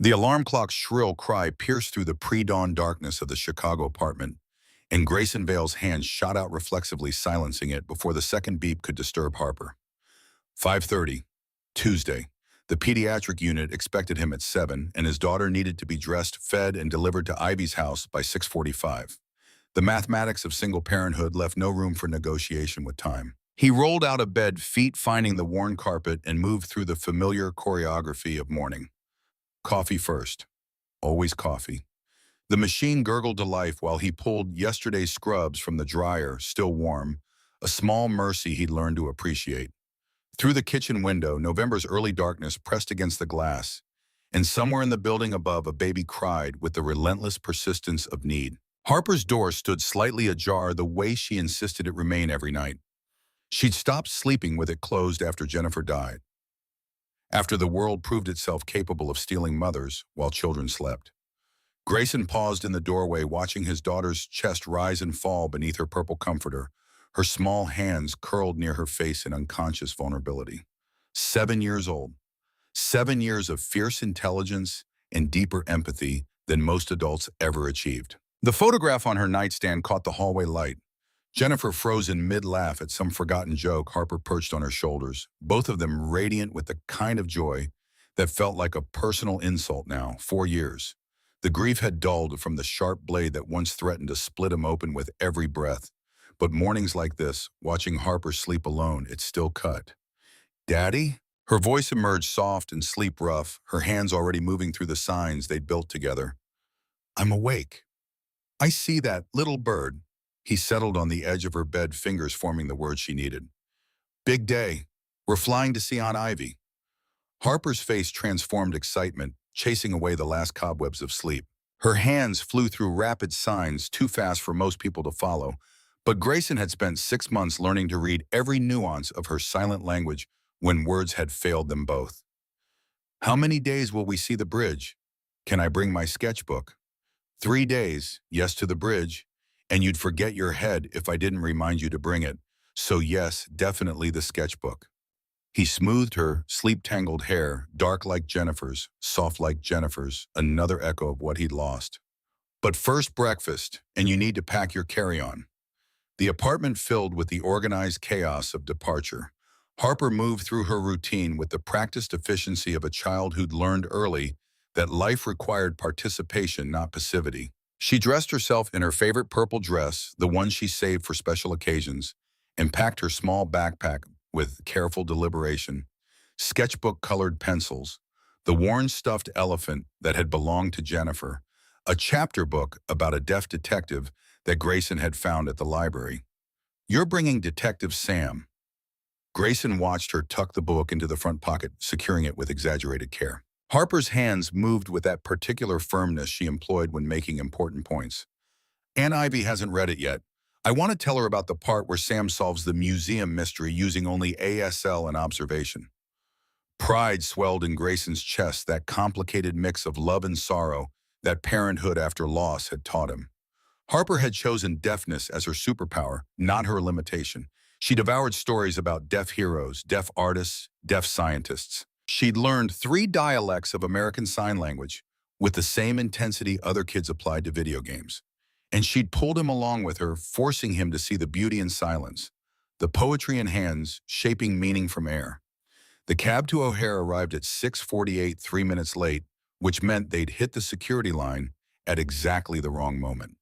The alarm clock's shrill cry pierced through the pre-dawn darkness of the Chicago apartment, and Grayson Vale's hand shot out reflexively, silencing it before the second beep could disturb Harper. 5:30, Tuesday. The pediatric unit expected him at 7, and his daughter needed to be dressed, fed, and delivered to Ivy's house by 6:45. The mathematics of single parenthood left no room for negotiation with time. He rolled out of bed, feet finding the worn carpet, and moved through the familiar choreography of morning. Coffee first. Always coffee. The machine gurgled to life while he pulled yesterday's scrubs from the dryer, still warm, a small mercy he'd learned to appreciate. Through the kitchen window, November's early darkness pressed against the glass, and somewhere in the building above, a baby cried with the relentless persistence of need. Harper's door stood slightly ajar, the way she insisted it remain every night. She'd stopped sleeping with it closed after Jennifer died, after the world proved itself capable of stealing mothers while children slept. Grayson paused in the doorway, watching his daughter's chest rise and fall beneath her purple comforter, her small hands curled near her face in unconscious vulnerability. 7 years old. 7 years of fierce intelligence and deeper empathy than most adults ever achieved. The photograph on her nightstand caught the hallway light. Jennifer froze in mid-laugh at some forgotten joke. Harper perched on her shoulders, both of them radiant with the kind of joy that felt like a personal insult now. 4 years. The grief had dulled from the sharp blade that once threatened to split him open with every breath. But mornings like this, watching Harper sleep alone, it still cut. "Daddy?" Her voice emerged soft and sleep-rough, her hands already moving through the signs they'd built together. "I'm awake. I see that little bird." He settled on the edge of her bed, fingers forming the words she needed. "Big day. We're flying to see Aunt Ivy." Harper's face transformed excitement, chasing away the last cobwebs of sleep. Her hands flew through rapid signs, too fast for most people to follow, but Grayson had spent 6 months learning to read every nuance of her silent language when words had failed them both. "How many days will we see the bridge? Can I bring my sketchbook?" 3 days, yes to the bridge, and you'd forget your head if I didn't remind you to bring it. So yes, definitely the sketchbook. He smoothed her sleep-tangled hair, dark like Jennifer's, soft like Jennifer's, another echo of what he'd lost. "But first breakfast, and you need to pack your carry-on." The apartment filled with the organized chaos of departure. Harper moved through her routine with the practiced efficiency of a child who'd learned early that life required participation, not passivity. She dressed herself in her favorite purple dress, the one she saved for special occasions, and packed her small backpack with careful deliberation. Sketchbook-colored pencils, the worn stuffed elephant that had belonged to Jennifer, a chapter book about a deaf detective that Grayson had found at the library. "You're bringing Detective Sam." Grayson watched her tuck the book into the front pocket, securing it with exaggerated care. Harper's hands moved with that particular firmness she employed when making important points. "Aunt Ivy hasn't read it yet. I want to tell her about the part where Sam solves the museum mystery using only ASL and observation." Pride swelled in Grayson's chest, that complicated mix of love and sorrow that parenthood after loss had taught him. Harper had chosen deafness as her superpower, not her limitation. She devoured stories about deaf heroes, deaf artists, deaf scientists. She'd learned 3 dialects of American Sign Language with the same intensity other kids applied to video games. And she'd pulled him along with her, forcing him to see the beauty in silence, the poetry in hands, shaping meaning from air. The cab to O'Hare arrived at 6:48, 3 minutes late, which meant they'd hit the security line at exactly the wrong moment.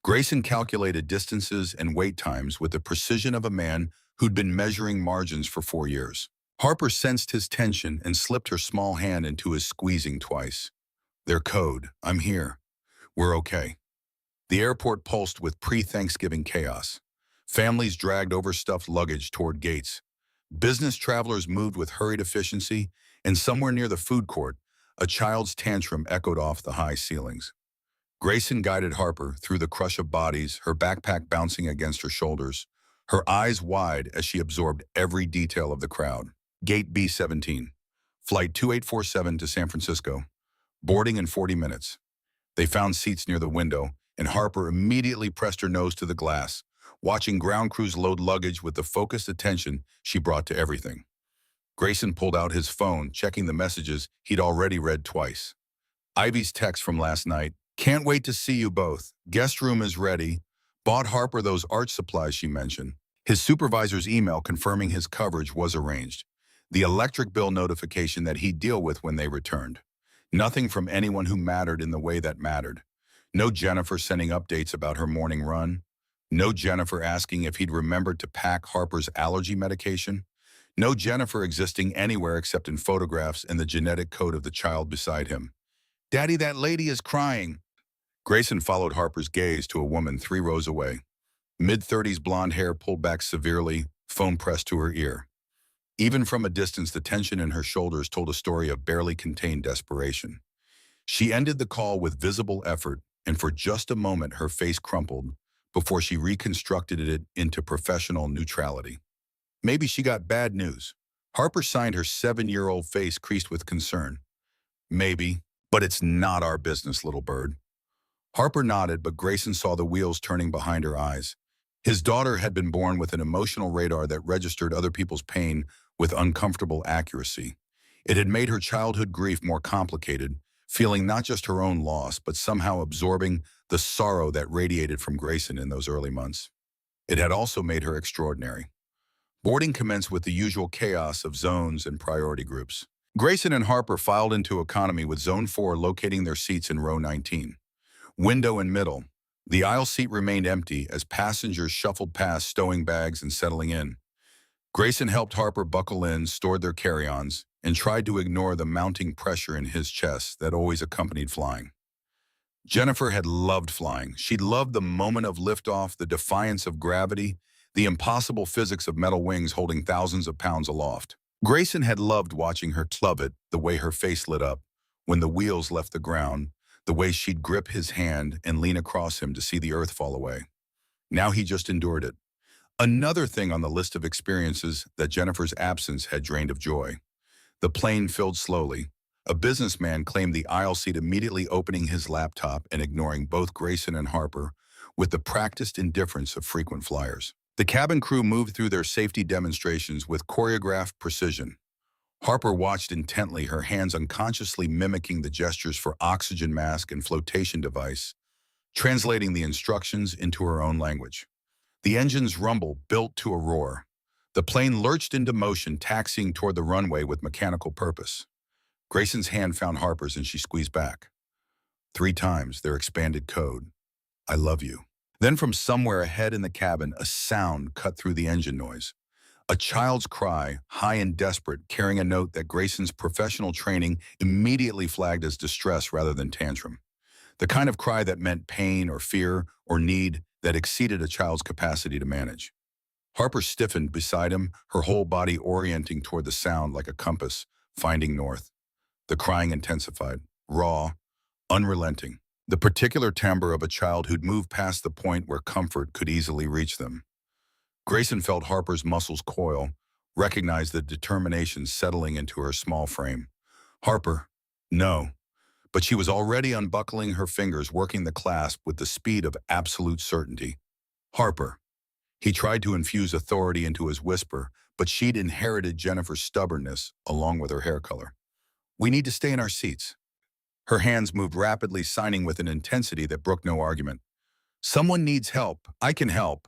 Grayson calculated distances and wait times with the precision of a man who'd been measuring margins for 4 years. Harper sensed his tension and slipped her small hand into his, squeezing twice. "Their code. I'm here. We're okay." The airport pulsed with pre-Thanksgiving chaos. Families dragged overstuffed luggage toward gates. Business travelers moved with hurried efficiency, and somewhere near the food court, a child's tantrum echoed off the high ceilings. Grayson guided Harper through the crush of bodies, her backpack bouncing against her shoulders, her eyes wide as she absorbed every detail of the crowd. Gate B-17. Flight 2847 to San Francisco. Boarding in 40 minutes. They found seats near the window, and Harper immediately pressed her nose to the glass, watching ground crews load luggage with the focused attention she brought to everything. Grayson pulled out his phone, checking the messages he'd already read twice. Ivy's text from last night. Can't wait to see you both. Guest room is ready. Bought Harper those art supplies she mentioned. His supervisor's email confirming his coverage was arranged. The electric bill notification that he'd deal with when they returned. Nothing from anyone who mattered in the way that mattered. No Jennifer sending updates about her morning run. No Jennifer asking if he'd remembered to pack Harper's allergy medication. No Jennifer existing anywhere except in photographs and the genetic code of the child beside him. Daddy, that lady is crying. Grayson followed Harper's gaze to a woman 3 rows away. Mid-30s blonde hair pulled back severely, phone pressed to her ear. Even from a distance, the tension in her shoulders told a story of barely contained desperation. She ended the call with visible effort, and for just a moment her face crumpled before she reconstructed it into professional neutrality. Maybe she got bad news. Harper signed her 7-year-old face creased with concern. Maybe, but it's not our business, little bird. Harper nodded, but Grayson saw the wheels turning behind her eyes. His daughter had been born with an emotional radar that registered other people's pain with uncomfortable accuracy. It had made her childhood grief more complicated, feeling not just her own loss, but somehow absorbing the sorrow that radiated from Grayson in those early months. It had also made her extraordinary. Boarding commenced with the usual chaos of zones and priority groups. Grayson and Harper filed into economy with Zone 4 locating their seats in row 19. Window and middle. The aisle seat remained empty as passengers shuffled past, stowing bags and settling in. Grayson helped Harper buckle in, stored their carry-ons, and tried to ignore the mounting pressure in his chest that always accompanied flying. Jennifer had loved flying. She'd loved the moment of liftoff, the defiance of gravity, the impossible physics of metal wings holding thousands of pounds aloft. Grayson had loved watching her love it, the way her face lit up when the wheels left the ground, the way she'd grip his hand and lean across him to see the earth fall away. Now he just endured it. Another thing on the list of experiences that Jennifer's absence had drained of joy. The plane filled slowly. A businessman claimed the aisle seat, immediately opening his laptop and ignoring both Grayson and Harper with the practiced indifference of frequent flyers. The cabin crew moved through their safety demonstrations with choreographed precision. Harper watched intently, her hands unconsciously mimicking the gestures for oxygen mask and flotation device, translating the instructions into her own language. The engine's rumble built to a roar. The plane lurched into motion, taxiing toward the runway with mechanical purpose. Grayson's hand found Harper's and she squeezed back. 3 times their expanded code. I love you. Then from somewhere ahead in the cabin, a sound cut through the engine noise. A child's cry, high and desperate, carrying a note that Grayson's professional training immediately flagged as distress rather than tantrum. The kind of cry that meant pain or fear or need that exceeded a child's capacity to manage. Harper stiffened beside him, her whole body orienting toward the sound like a compass, finding north. The crying intensified, raw, unrelenting. The particular timbre of a child who'd moved past the point where comfort could easily reach them. Grayson felt Harper's muscles coil, recognized the determination settling into her small frame. Harper, no. But she was already unbuckling her fingers, working the clasp with the speed of absolute certainty. Harper. He tried to infuse authority into his whisper, but she'd inherited Jennifer's stubbornness along with her hair color. We need to stay in our seats. Her hands moved rapidly, signing with an intensity that brooked no argument. Someone needs help. I can help.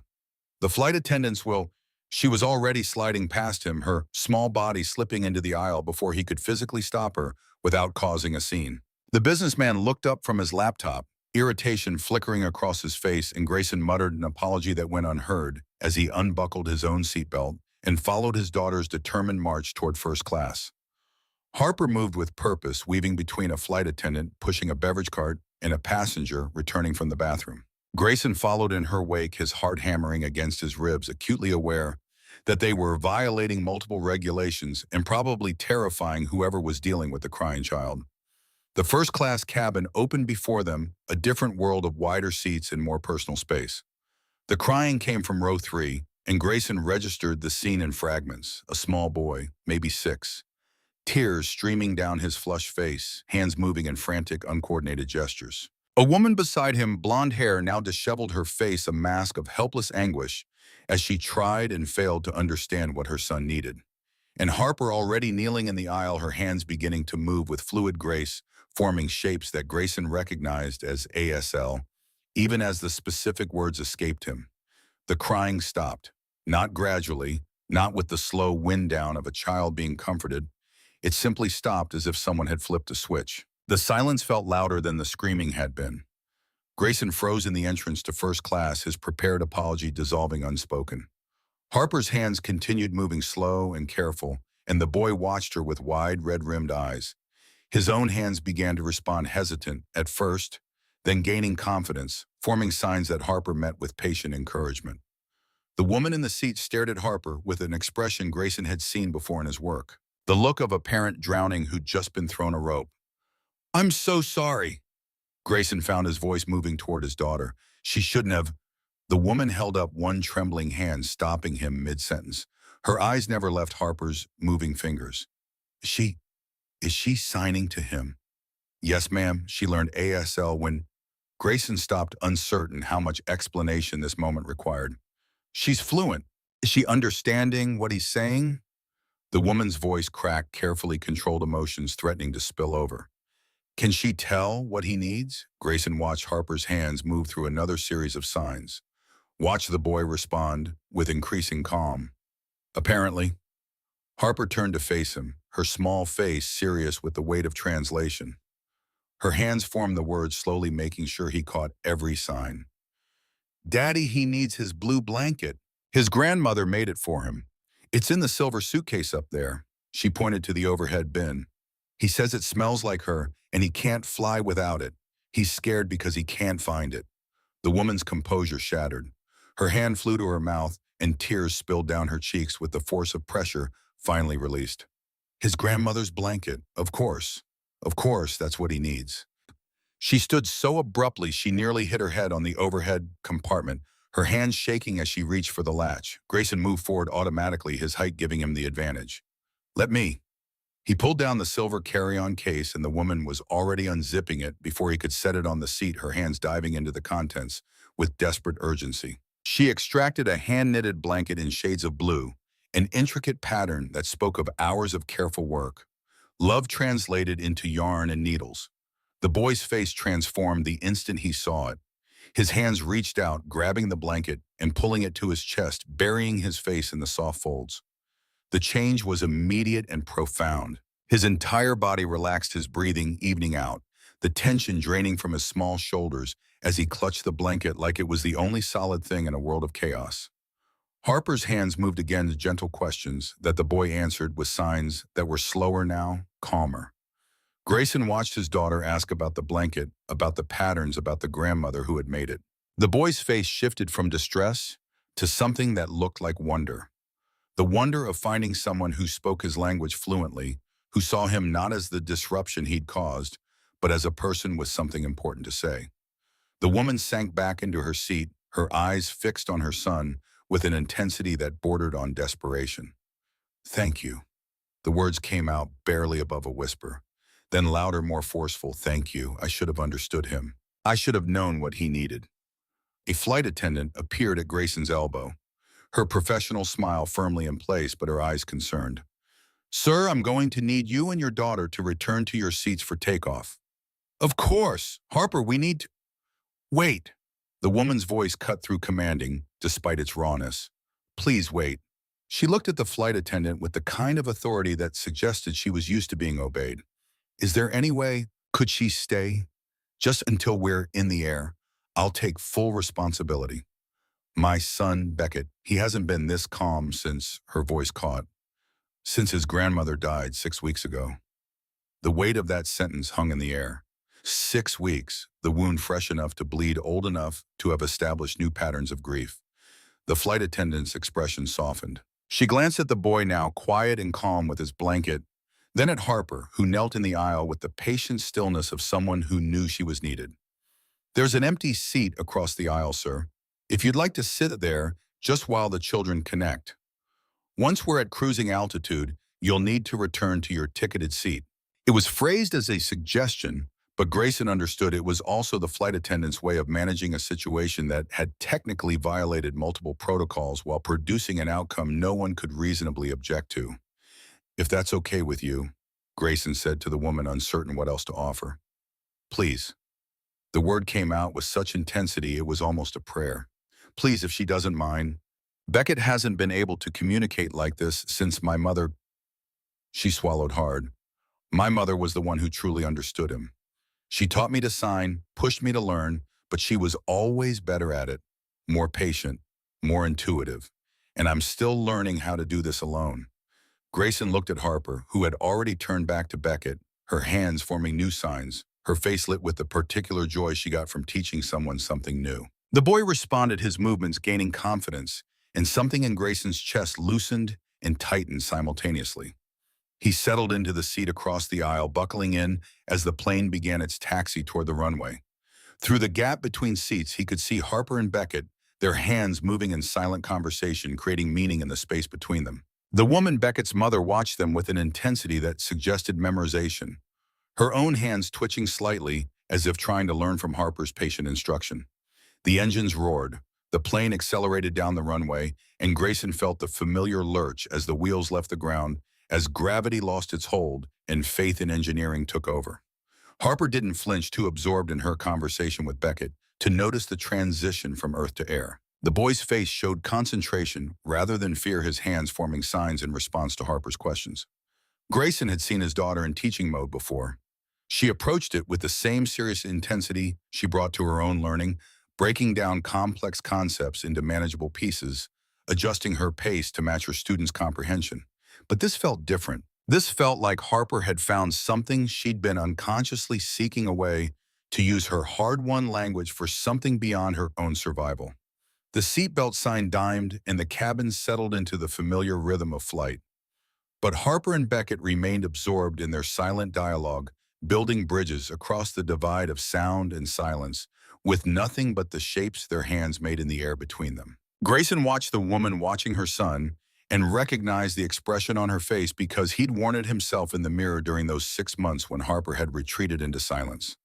The flight attendants will. She was already sliding past him, her small body slipping into the aisle before he could physically stop her without causing a scene. The businessman looked up from his laptop, irritation flickering across his face, and Grayson muttered an apology that went unheard as he unbuckled his own seatbelt and followed his daughter's determined march toward first class. Harper moved with purpose, weaving between a flight attendant pushing a beverage cart and a passenger returning from the bathroom. Grayson followed in her wake, his heart hammering against his ribs, acutely aware that they were violating multiple regulations and probably terrifying whoever was dealing with the crying child. The first-class cabin opened before them, a different world of wider seats and more personal space. The crying came from row 3, and Grayson registered the scene in fragments. A small boy, maybe 6. Tears streaming down his flushed face, hands moving in frantic, uncoordinated gestures. A woman beside him, blonde hair now disheveled, her face a mask of helpless anguish as she tried and failed to understand what her son needed. And Harper already kneeling in the aisle, her hands beginning to move with fluid grace, forming shapes that Grayson recognized as ASL, even as the specific words escaped him. The crying stopped, not gradually, not with the slow wind down of a child being comforted. It simply stopped as if someone had flipped a switch. The silence felt louder than the screaming had been. Grayson froze in the entrance to first class, his prepared apology dissolving unspoken. Harper's hands continued moving slow and careful, and the boy watched her with wide, red-rimmed eyes. His own hands began to respond hesitant at first, then gaining confidence, forming signs that Harper met with patient encouragement. The woman in the seat stared at Harper with an expression Grayson had seen before in his work. The look of a parent drowning who'd just been thrown a rope. "I'm so sorry." Grayson found his voice moving toward his daughter. "She shouldn't have." The woman held up one trembling hand, stopping him mid-sentence. Her eyes never left Harper's moving fingers. She, is she signing to him?" "Yes, ma'am." She learned ASL when Grayson stopped, uncertain how much explanation this moment required. "She's fluent. Is she understanding what he's saying?" The woman's voice cracked, carefully controlled emotions threatening to spill over. "Can she tell what he needs?" Grayson watched Harper's hands move through another series of signs. Watch the boy respond with increasing calm. "Apparently." Harper turned to face him, her small face serious with the weight of translation. Her hands formed the words, slowly making sure he caught every sign. "Daddy, he needs his blue blanket. His grandmother made it for him. It's in the silver suitcase up there." She pointed to the overhead bin. "He says it smells like her, and he can't fly without it. He's scared because he can't find it." The woman's composure shattered. Her hand flew to her mouth, and tears spilled down her cheeks with the force of pressure finally released. "His grandmother's blanket, of course. Of course, that's what he needs." She stood so abruptly she nearly hit her head on the overhead compartment, her hands shaking as she reached for the latch. Grayson moved forward automatically, his height giving him the advantage. "Let me." He pulled down the silver carry-on case, and the woman was already unzipping it before he could set it on the seat, her hands diving into the contents with desperate urgency. She extracted a hand-knitted blanket in shades of blue, an intricate pattern that spoke of hours of careful work. Love translated into yarn and needles. The boy's face transformed the instant he saw it. His hands reached out, grabbing the blanket and pulling it to his chest, burying his face in the soft folds. The change was immediate and profound. His entire body relaxed, his breathing evening out, the tension draining from his small shoulders as he clutched the blanket like it was the only solid thing in a world of chaos. Harper's hands moved again to gentle questions that the boy answered with signs that were slower now, calmer. Grayson watched his daughter ask about the blanket, about the patterns, about the grandmother who had made it. The boy's face shifted from distress to something that looked like wonder. The wonder of finding someone who spoke his language fluently, who saw him not as the disruption he'd caused, but as a person with something important to say. The woman sank back into her seat, her eyes fixed on her son with an intensity that bordered on desperation. "Thank you." The words came out barely above a whisper. Then louder, more forceful, "Thank you. I should have understood him. I should have known what he needed." A flight attendant appeared at Grayson's elbow, her professional smile firmly in place, but her eyes concerned. "Sir, I'm going to need you and your daughter to return to your seats for takeoff." "Of course. Harper, we need to—" "Wait." The woman's voice cut through, commanding, despite its rawness. "Please wait." She looked at the flight attendant with the kind of authority that suggested she was used to being obeyed. "Is there any way, could she stay? Just until we're in the air. I'll take full responsibility." "My son, Beckett, he hasn't been this calm since," her voice caught, "since his grandmother died 6 weeks ago." The weight of that sentence hung in the air. 6 weeks, the wound fresh enough to bleed, old enough to have established new patterns of grief. The flight attendant's expression softened. She glanced at the boy, now quiet and calm with his blanket, then at Harper, who knelt in the aisle with the patient stillness of someone who knew she was needed. "There's an empty seat across the aisle, sir. If you'd like to sit there just while the children connect. Once we're at cruising altitude, you'll need to return to your ticketed seat." It was phrased as a suggestion, but Grayson understood it was also the flight attendant's way of managing a situation that had technically violated multiple protocols while producing an outcome no one could reasonably object to. If that's okay with you, Grayson said to the woman, uncertain what else to offer. Please. The word came out with such intensity it was almost a prayer. Please, if she doesn't mind. Beckett hasn't been able to communicate like this since my mother. She swallowed hard. My mother was the one who truly understood him. She taught me to sign, pushed me to learn, but she was always better at it, more patient, more intuitive. And I'm still learning how to do this alone. Grayson looked at Harper, who had already turned back to Beckett, her hands forming new signs, her face lit with the particular joy she got from teaching someone something new. The boy responded, his movements gaining confidence, and something in Grayson's chest loosened and tightened simultaneously. He settled into the seat across the aisle, buckling in as the plane began its taxi toward the runway. Through the gap between seats, he could see Harper and Beckett, their hands moving in silent conversation, creating meaning in the space between them. The woman, Beckett's mother, watched them with an intensity that suggested memorization, her own hands twitching slightly as if trying to learn from Harper's patient instruction. The engines roared, the plane accelerated down the runway, and Grayson felt the familiar lurch as the wheels left the ground, as gravity lost its hold and faith in engineering took over. Harper didn't flinch, too absorbed in her conversation with Beckett to notice the transition from earth to air. The boy's face showed concentration rather than fear, his hands forming signs in response to Harper's questions. Grayson had seen his daughter in teaching mode before. She approached it with the same serious intensity she brought to her own learning, breaking down complex concepts into manageable pieces, adjusting her pace to match her students' comprehension. But this felt different. This felt like Harper had found something she'd been unconsciously seeking, a way to use her hard-won language for something beyond her own survival. The seatbelt sign dimed and the cabin settled into the familiar rhythm of flight. But Harper and Beckett remained absorbed in their silent dialogue, building bridges across the divide of sound and silence, with nothing but the shapes their hands made in the air between them. Grayson watched the woman watching her son and recognized the expression on her face because he'd worn it himself in the mirror during those 6 months when Harper had retreated into silence.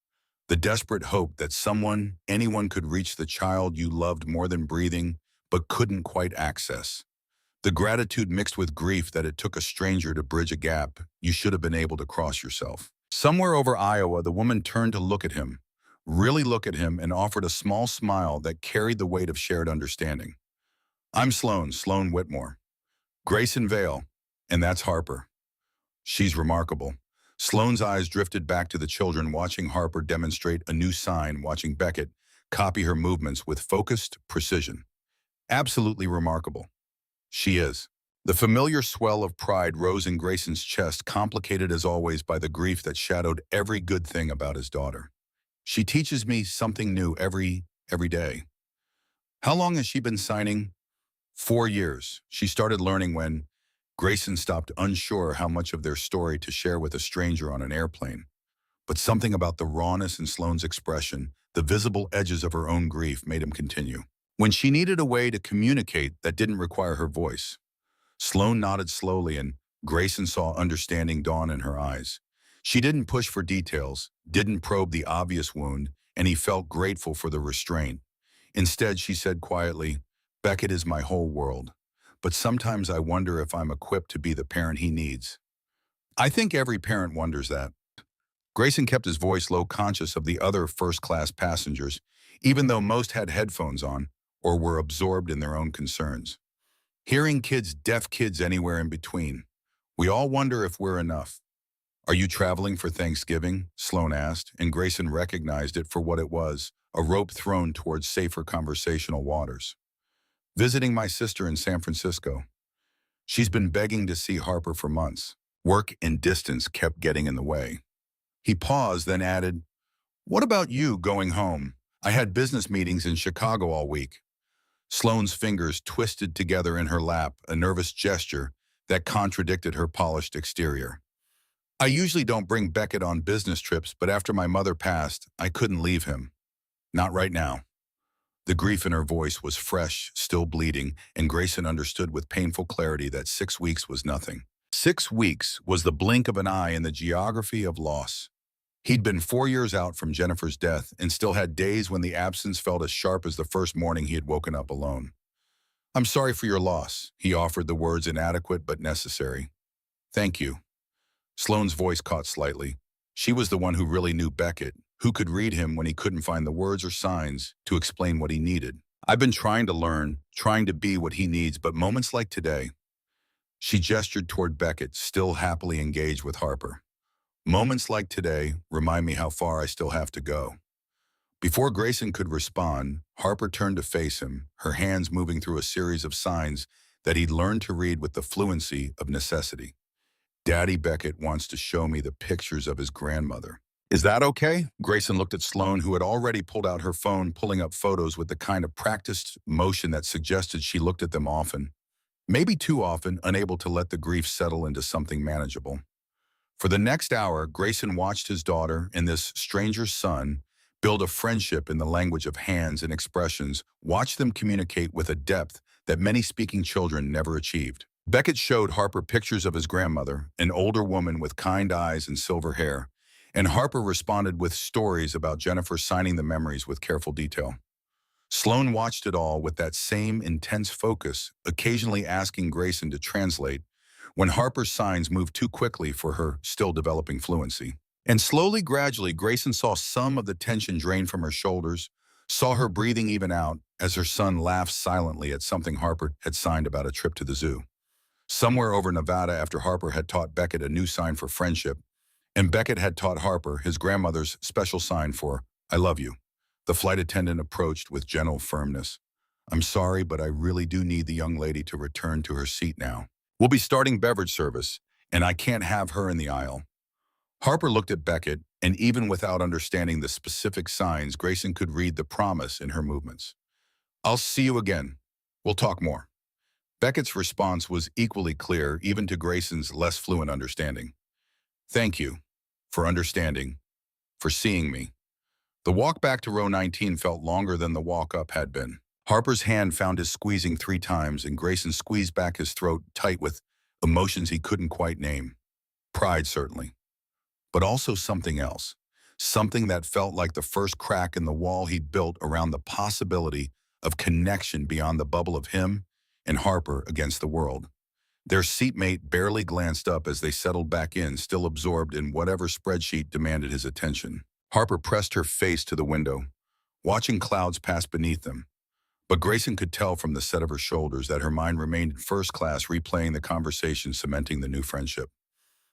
The desperate hope that someone, anyone, could reach the child you loved more than breathing, but couldn't quite access. The gratitude mixed with grief that it took a stranger to bridge a gap you should have been able to cross yourself. Somewhere over Iowa, the woman turned to look at him, really look at him, and offered a small smile that carried the weight of shared understanding. I'm Sloan Whitmore. Grayson Vale, and that's Harper. She's remarkable. Sloane's eyes drifted back to the children, watching Harper demonstrate a new sign, watching Beckett copy her movements with focused precision. Absolutely remarkable. She is. The familiar swell of pride rose in Grayson's chest, complicated as always by the grief that shadowed every good thing about his daughter. She teaches me something new every day. How long has she been signing? 4 years. She started learning when Grayson stopped, unsure how much of their story to share with a stranger on an airplane. But something about the rawness in Sloane's expression, the visible edges of her own grief, made him continue. When she needed a way to communicate that didn't require her voice, Sloane nodded slowly, and Grayson saw understanding dawn in her eyes. She didn't push for details, didn't probe the obvious wound, and he felt grateful for the restraint. Instead, she said quietly, Beckett is my whole world, but sometimes I wonder if I'm equipped to be the parent he needs. I think every parent wonders that. Grayson kept his voice low, conscious of the other first-class passengers, even though most had headphones on or were absorbed in their own concerns. Hearing kids, deaf kids, anywhere in between. We all wonder if we're enough. Are you traveling for Thanksgiving? Sloane asked, and Grayson recognized it for what it was, a rope thrown towards safer conversational waters. Visiting my sister in San Francisco. She's been begging to see Harper for months. Work and distance kept getting in the way. He paused, then added, What about you going home? I had business meetings in Chicago all week. Sloane's fingers twisted together in her lap, a nervous gesture that contradicted her polished exterior. I usually don't bring Beckett on business trips, but after my mother passed, I couldn't leave him. Not right now. The grief in her voice was fresh, still bleeding, and Grayson understood with painful clarity that 6 weeks was nothing. 6 weeks was the blink of an eye in the geography of loss. He'd been 4 years out from Jennifer's death and still had days when the absence felt as sharp as the first morning he had woken up alone. I'm sorry for your loss, he offered, the words inadequate but necessary. Thank you. Sloane's voice caught slightly. She was the one who really knew Beckett, who could read him when he couldn't find the words or signs to explain what he needed. I've been trying to learn, trying to be what he needs, but moments like today, she gestured toward Beckett, still happily engaged with Harper. Moments like today remind me how far I still have to go. Before Grayson could respond, Harper turned to face him, her hands moving through a series of signs that he'd learned to read with the fluency of necessity. Daddy Beckett wants to show me the pictures of his grandmother. Is that okay? Grayson looked at Sloane, who had already pulled out her phone, pulling up photos with the kind of practiced motion that suggested she looked at them often. Maybe too often, unable to let the grief settle into something manageable. For the next hour, Grayson watched his daughter and this stranger's son build a friendship in the language of hands and expressions, watch them communicate with a depth that many speaking children never achieved. Beckett showed Harper pictures of his grandmother, an older woman with kind eyes and silver hair, and Harper responded with stories about Jennifer, signing the memories with careful detail. Sloane watched it all with that same intense focus, occasionally asking Grayson to translate when Harper's signs moved too quickly for her still developing fluency. And slowly, gradually, Grayson saw some of the tension drain from her shoulders, saw her breathing even out as her son laughed silently at something Harper had signed about a trip to the zoo. Somewhere over Nevada, after Harper had taught Beckett a new sign for friendship, and Beckett had taught Harper his grandmother's special sign for "I love you," the flight attendant approached with gentle firmness. "I'm sorry, but I really do need the young lady to return to her seat now. We'll be starting beverage service, and I can't have her in the aisle." Harper looked at Beckett, and even without understanding the specific signs, Grayson could read the promise in her movements. "I'll see you again. We'll talk more." Beckett's response was equally clear, even to Grayson's less fluent understanding. "Thank you for understanding, for seeing me." The walk back to row 19 felt longer than the walk up had been. Harper's hand found his squeezing 3 times, and Grayson squeezed back his throat tight with emotions he couldn't quite name. Pride, certainly, but also something else. Something that felt like the first crack in the wall he'd built around the possibility of connection beyond the bubble of him and Harper against the world. Their seatmate barely glanced up as they settled back in, still absorbed in whatever spreadsheet demanded his attention. Harper pressed her face to the window, watching clouds pass beneath them. But Grayson could tell from the set of her shoulders that her mind remained in first class, replaying the conversation, cementing the new friendship.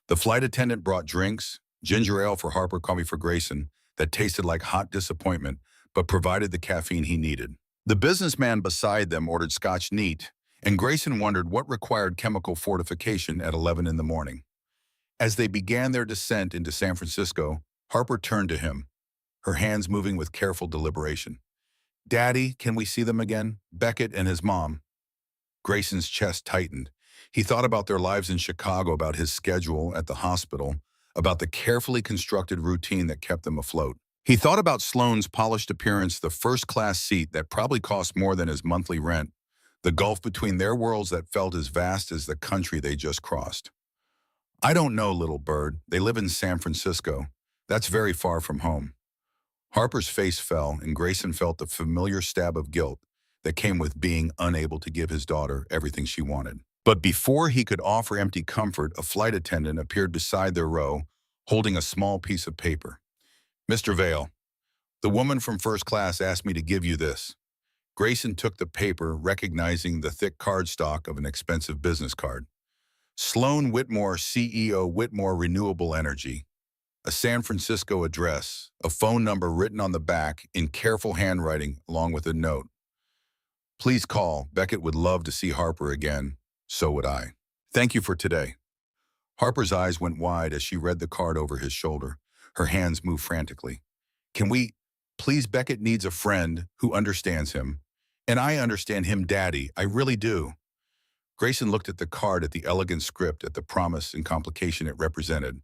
The flight attendant brought drinks, ginger ale for Harper, coffee for Grayson, that tasted like hot disappointment, but provided the caffeine he needed. The businessman beside them ordered Scotch neat, and Grayson wondered what required chemical fortification at 11 in the morning. As they began their descent into San Francisco, Harper turned to him, her hands moving with careful deliberation. "Daddy, can we see them again? Beckett and his mom." Grayson's chest tightened. He thought about their lives in Chicago, about his schedule at the hospital, about the carefully constructed routine that kept them afloat. He thought about Sloane's polished appearance, the first-class seat that probably cost more than his monthly rent, the gulf between their worlds that felt as vast as the country they just crossed. "I don't know, little bird. They live in San Francisco. That's very far from home." Harper's face fell, and Grayson felt the familiar stab of guilt that came with being unable to give his daughter everything she wanted. But before he could offer empty comfort, a flight attendant appeared beside their row, holding a small piece of paper. "Mr. Vale, the woman from first class asked me to give you this." Grayson took the paper, recognizing the thick cardstock of an expensive business card. "Sloan Whitmore, CEO, Whitmore Renewable Energy." A San Francisco address, a phone number written on the back in careful handwriting, along with a note. "Please call. Beckett would love to see Harper again. So would I. Thank you for today." Harper's eyes went wide as she read the card over his shoulder. Her hands moved frantically. "Can we, please? Beckett needs a friend who understands him. And I understand him, Daddy. I really do." Grayson looked at the card, at the elegant script, at the promise and complication it represented.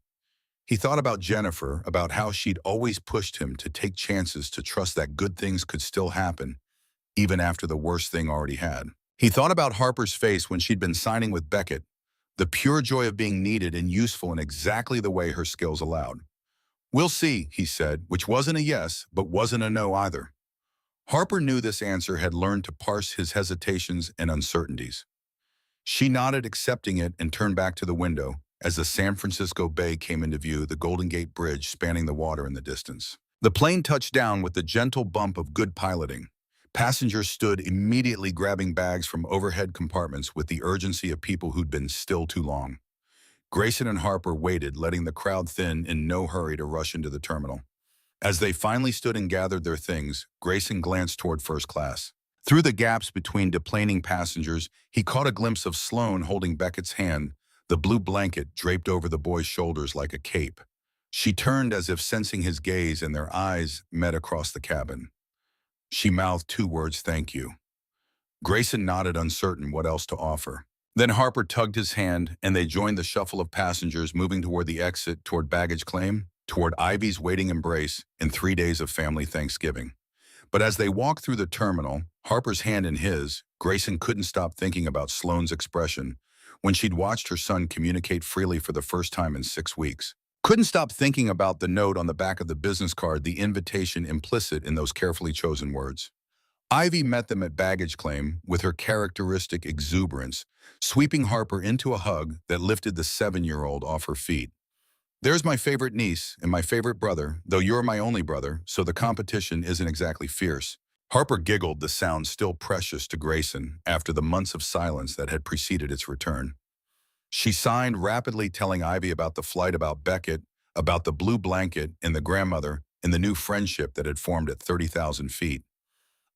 He thought about Jennifer, about how she'd always pushed him to take chances, to trust that good things could still happen, even after the worst thing already had. He thought about Harper's face when she'd been signing with Beckett, the pure joy of being needed and useful in exactly the way her skills allowed. "We'll see," he said, which wasn't a yes, but wasn't a no either. Harper knew this answer, had learned to parse his hesitations and uncertainties. She nodded, accepting it, and turned back to the window, As the San Francisco Bay came into view, the Golden Gate Bridge spanning the water in the distance. The plane touched down with the gentle bump of good piloting. Passengers stood immediately grabbing bags from overhead compartments with the urgency of people who'd been still too long. Grayson and Harper waited, letting the crowd thin in no hurry to rush into the terminal. As they finally stood and gathered their things, Grayson glanced toward first class. Through the gaps between deplaning passengers, he caught a glimpse of Sloane holding Beckett's hand, the blue blanket draped over the boy's shoulders like a cape. She turned as if sensing his gaze, and their eyes met across the cabin. She mouthed two words, "Thank you." Grayson nodded, uncertain what else to offer. Then Harper tugged his hand, and they joined the shuffle of passengers moving toward the exit, toward baggage claim, toward Ivy's waiting embrace, and 3 days of family Thanksgiving. But as they walked through the terminal, Harper's hand in his, Grayson couldn't stop thinking about Sloane's expression when she'd watched her son communicate freely for the first time in 6 weeks. Couldn't stop thinking about the note on the back of the business card, the invitation implicit in those carefully chosen words. Ivy met them at baggage claim with her characteristic exuberance, sweeping Harper into a hug that lifted the 7-year-old off her feet. "There's my favorite niece and my favorite brother, though you're my only brother, so the competition isn't exactly fierce." Harper giggled, the sound still precious to Grayson after the months of silence that had preceded its return. She signed, rapidly telling Ivy about the flight, about Beckett, about the blue blanket and the grandmother, and the new friendship that had formed at 30,000 feet.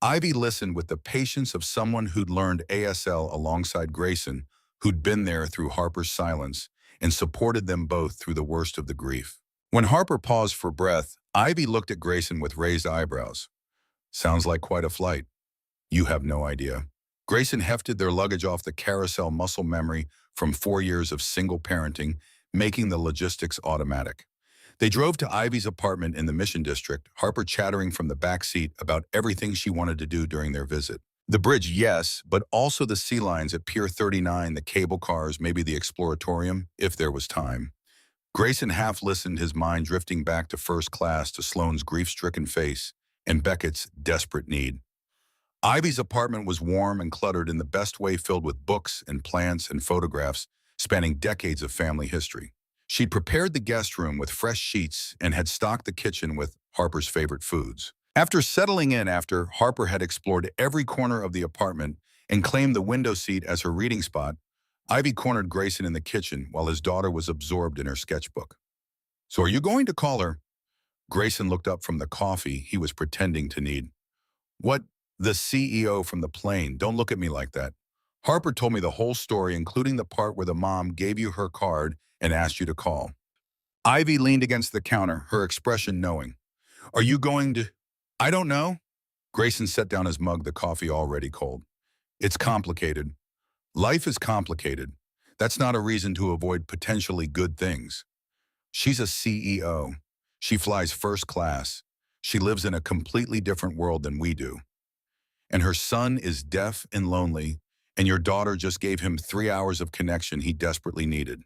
Ivy listened with the patience of someone who'd learned ASL alongside Grayson, who'd been there through Harper's silence, and supported them both through the worst of the grief. When Harper paused for breath, Ivy looked at Grayson with raised eyebrows. "Sounds like quite a flight." "You have no idea." Grayson hefted their luggage off the carousel, muscle memory from 4 years of single parenting, making the logistics automatic. They drove to Ivy's apartment in the Mission District, Harper chattering from the back seat about everything she wanted to do during their visit. The bridge, yes, but also the sea lines at Pier 39, the cable cars, maybe the exploratorium, if there was time. Grayson half listened, his mind drifting back to first class, to Sloane's grief-stricken face, and Beckett's desperate need. Ivy's apartment was warm and cluttered in the best way, filled with books and plants and photographs spanning decades of family history. She'd prepared the guest room with fresh sheets and had stocked the kitchen with Harper's favorite foods. After settling in, after Harper had explored every corner of the apartment and claimed the window seat as her reading spot, Ivy cornered Grayson in the kitchen while his daughter was absorbed in her sketchbook. "So are you going to call her?" Grayson looked up from the coffee he was pretending to need. "What? The CEO from the plane? Don't look at me like that. Harper told me the whole story, including the part where the mom gave you her card and asked you to call." Ivy leaned against the counter, her expression knowing. "Are you going to—" "I don't know." Grayson set down his mug, the coffee already cold. "It's complicated. Life is complicated. That's not a reason to avoid potentially good things. She's a CEO. She flies first class. She lives in a completely different world than we do. And her son is deaf and lonely, and your daughter just gave him 3 hours of connection he desperately needed."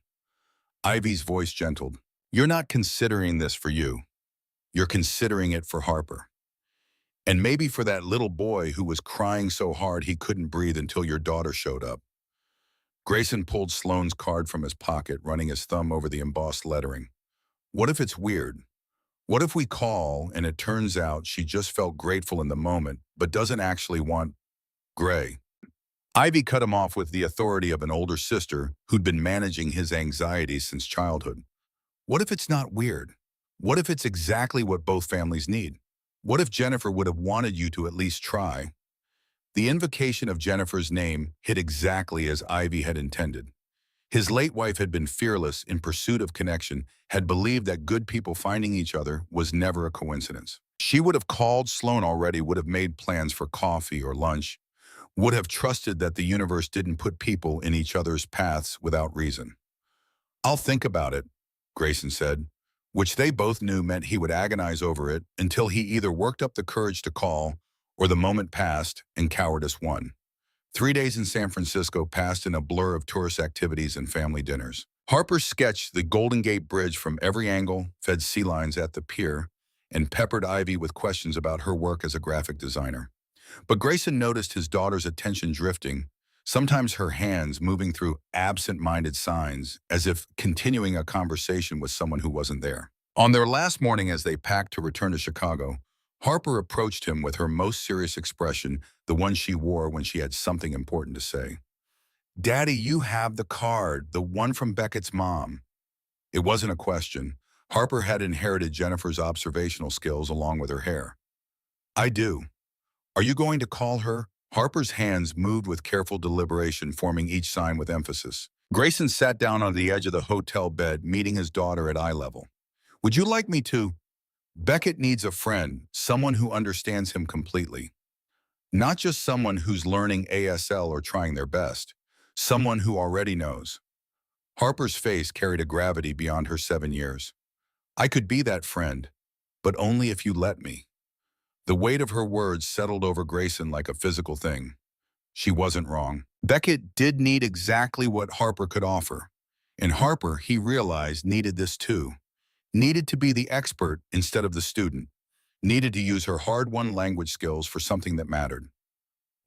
Ivy's voice gentled. "You're not considering this for you. You're considering it for Harper. And maybe for that little boy who was crying so hard he couldn't breathe until your daughter showed up." Grayson pulled Sloane's card from his pocket, running his thumb over the embossed lettering. "What if it's weird? What if we call and it turns out she just felt grateful in the moment, but doesn't actually want Gray?" Ivy cut him off with the authority of an older sister who'd been managing his anxieties since childhood. "What if it's not weird? What if it's exactly what both families need? What if Jennifer would have wanted you to at least try?" The invocation of Jennifer's name hit exactly as Ivy had intended. His late wife had been fearless in pursuit of connection, had believed that good people finding each other was never a coincidence. She would have called Sloane already, would have made plans for coffee or lunch, would have trusted that the universe didn't put people in each other's paths without reason. "I'll think about it," Grayson said, which they both knew meant he would agonize over it until he either worked up the courage to call or the moment passed and cowardice won. 3 days in San Francisco passed in a blur of tourist activities and family dinners. Harper sketched the Golden Gate Bridge from every angle, fed sea lions at the pier, and peppered Ivy with questions about her work as a graphic designer. But Grayson noticed his daughter's attention drifting, sometimes her hands moving through absent-minded signs as if continuing a conversation with someone who wasn't there. On their last morning as they packed to return to Chicago, Harper approached him with her most serious expression, the one she wore when she had something important to say. "Daddy, you have the card, the one from Beckett's mom." It wasn't a question. Harper had inherited Jennifer's observational skills along with her hair. "I do. Are you going to call her?" Harper's hands moved with careful deliberation, forming each sign with emphasis. Grayson sat down on the edge of the hotel bed, meeting his daughter at eye level. "Would you like me to?" Beckett needs a friend, someone who understands him completely. Not just someone who's learning ASL or trying their best. Someone who already knows. Harper's face carried a gravity beyond her 7 years. "I could be that friend, but only if you let me." The weight of her words settled over Grayson like a physical thing. She wasn't wrong. Beckett did need exactly what Harper could offer. And Harper, he realized, needed this too. Needed to be the expert instead of the student. Needed to use her hard-won language skills for something that mattered.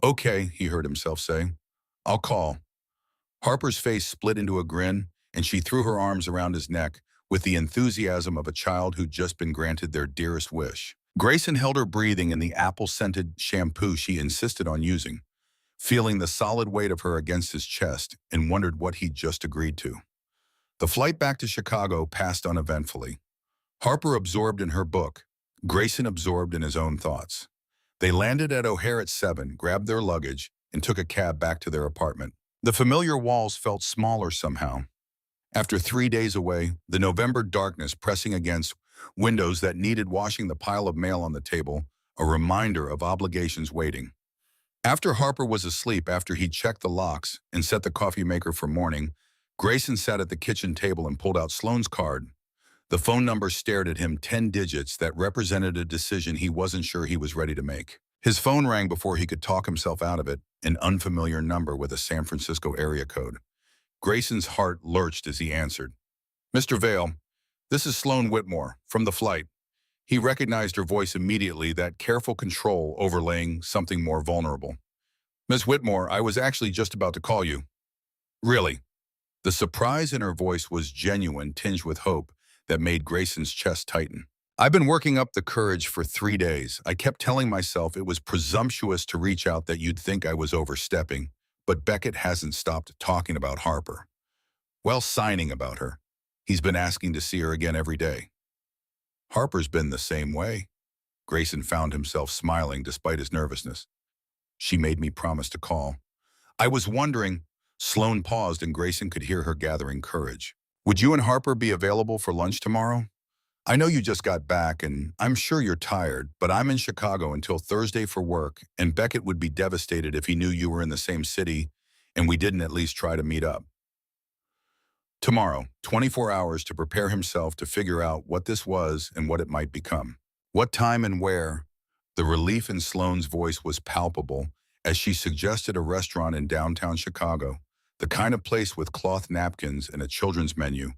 "Okay," he heard himself say. "I'll call." Harper's face split into a grin, and she threw her arms around his neck with the enthusiasm of a child who'd just been granted their dearest wish. Grayson held her breathing in the apple-scented shampoo she insisted on using, feeling the solid weight of her against his chest, and wondered what he'd just agreed to. The flight back to Chicago passed uneventfully. Harper absorbed in her book, Grayson absorbed in his own thoughts. They landed at O'Hare at 7, grabbed their luggage, and took a cab back to their apartment. The familiar walls felt smaller somehow. After 3 days away, the November darkness pressing against windows that needed washing, the pile of mail on the table, a reminder of obligations waiting. After Harper was asleep, after he'd checked the locks and set the coffee maker for morning, Grayson sat at the kitchen table and pulled out Sloane's card. The phone number stared at him, 10 digits that represented a decision he wasn't sure he was ready to make. His phone rang before he could talk himself out of it, an unfamiliar number with a San Francisco area code. Grayson's heart lurched as he answered. "Mr. Vale, this is Sloane Whitmore, from the flight." He recognized her voice immediately, that careful control overlaying something more vulnerable. "Miss Whitmore, I was actually just about to call you." "Really?" The surprise in her voice was genuine, tinged with hope that made Grayson's chest tighten. "I've been working up the courage for 3 days. I kept telling myself it was presumptuous to reach out, that you'd think I was overstepping, but Beckett hasn't stopped talking about Harper. Well, signing about her. He's been asking to see her again every day." "Harper's been the same way." Grayson found himself smiling despite his nervousness. "She made me promise to call." "I was wondering." Sloane paused and Grayson could hear her gathering courage. "Would you and Harper be available for lunch tomorrow? I know you just got back and I'm sure you're tired, but I'm in Chicago until Thursday for work, and Beckett would be devastated if he knew you were in the same city and we didn't at least try to meet up." Tomorrow, 24 hours to prepare himself to figure out what this was and what it might become. What time and where? The relief in Sloane's voice was palpable as she suggested a restaurant in downtown Chicago, the kind of place with cloth napkins and a children's menu,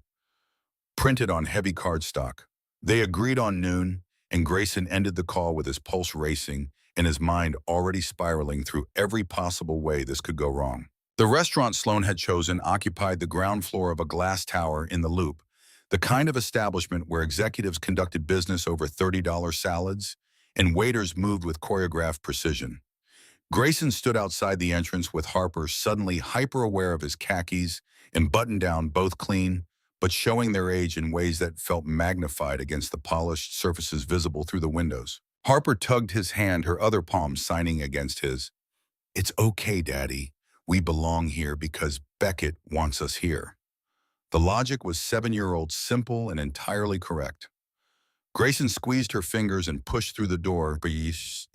printed on heavy cardstock. They agreed on noon, and Grayson ended the call with his pulse racing and his mind already spiraling through every possible way this could go wrong. The restaurant Sloane had chosen occupied the ground floor of a glass tower in the Loop, the kind of establishment where executives conducted business over $30 salads and waiters moved with choreographed precision. Grayson stood outside the entrance with Harper, suddenly hyper-aware of his khakis and button-down, both clean, but showing their age in ways that felt magnified against the polished surfaces visible through the windows. Harper tugged his hand, her other palm signing against his. "It's okay, Daddy. We belong here because Beckett wants us here." The logic was 7-year-old, simple and entirely correct. Grayson squeezed her fingers and pushed through the door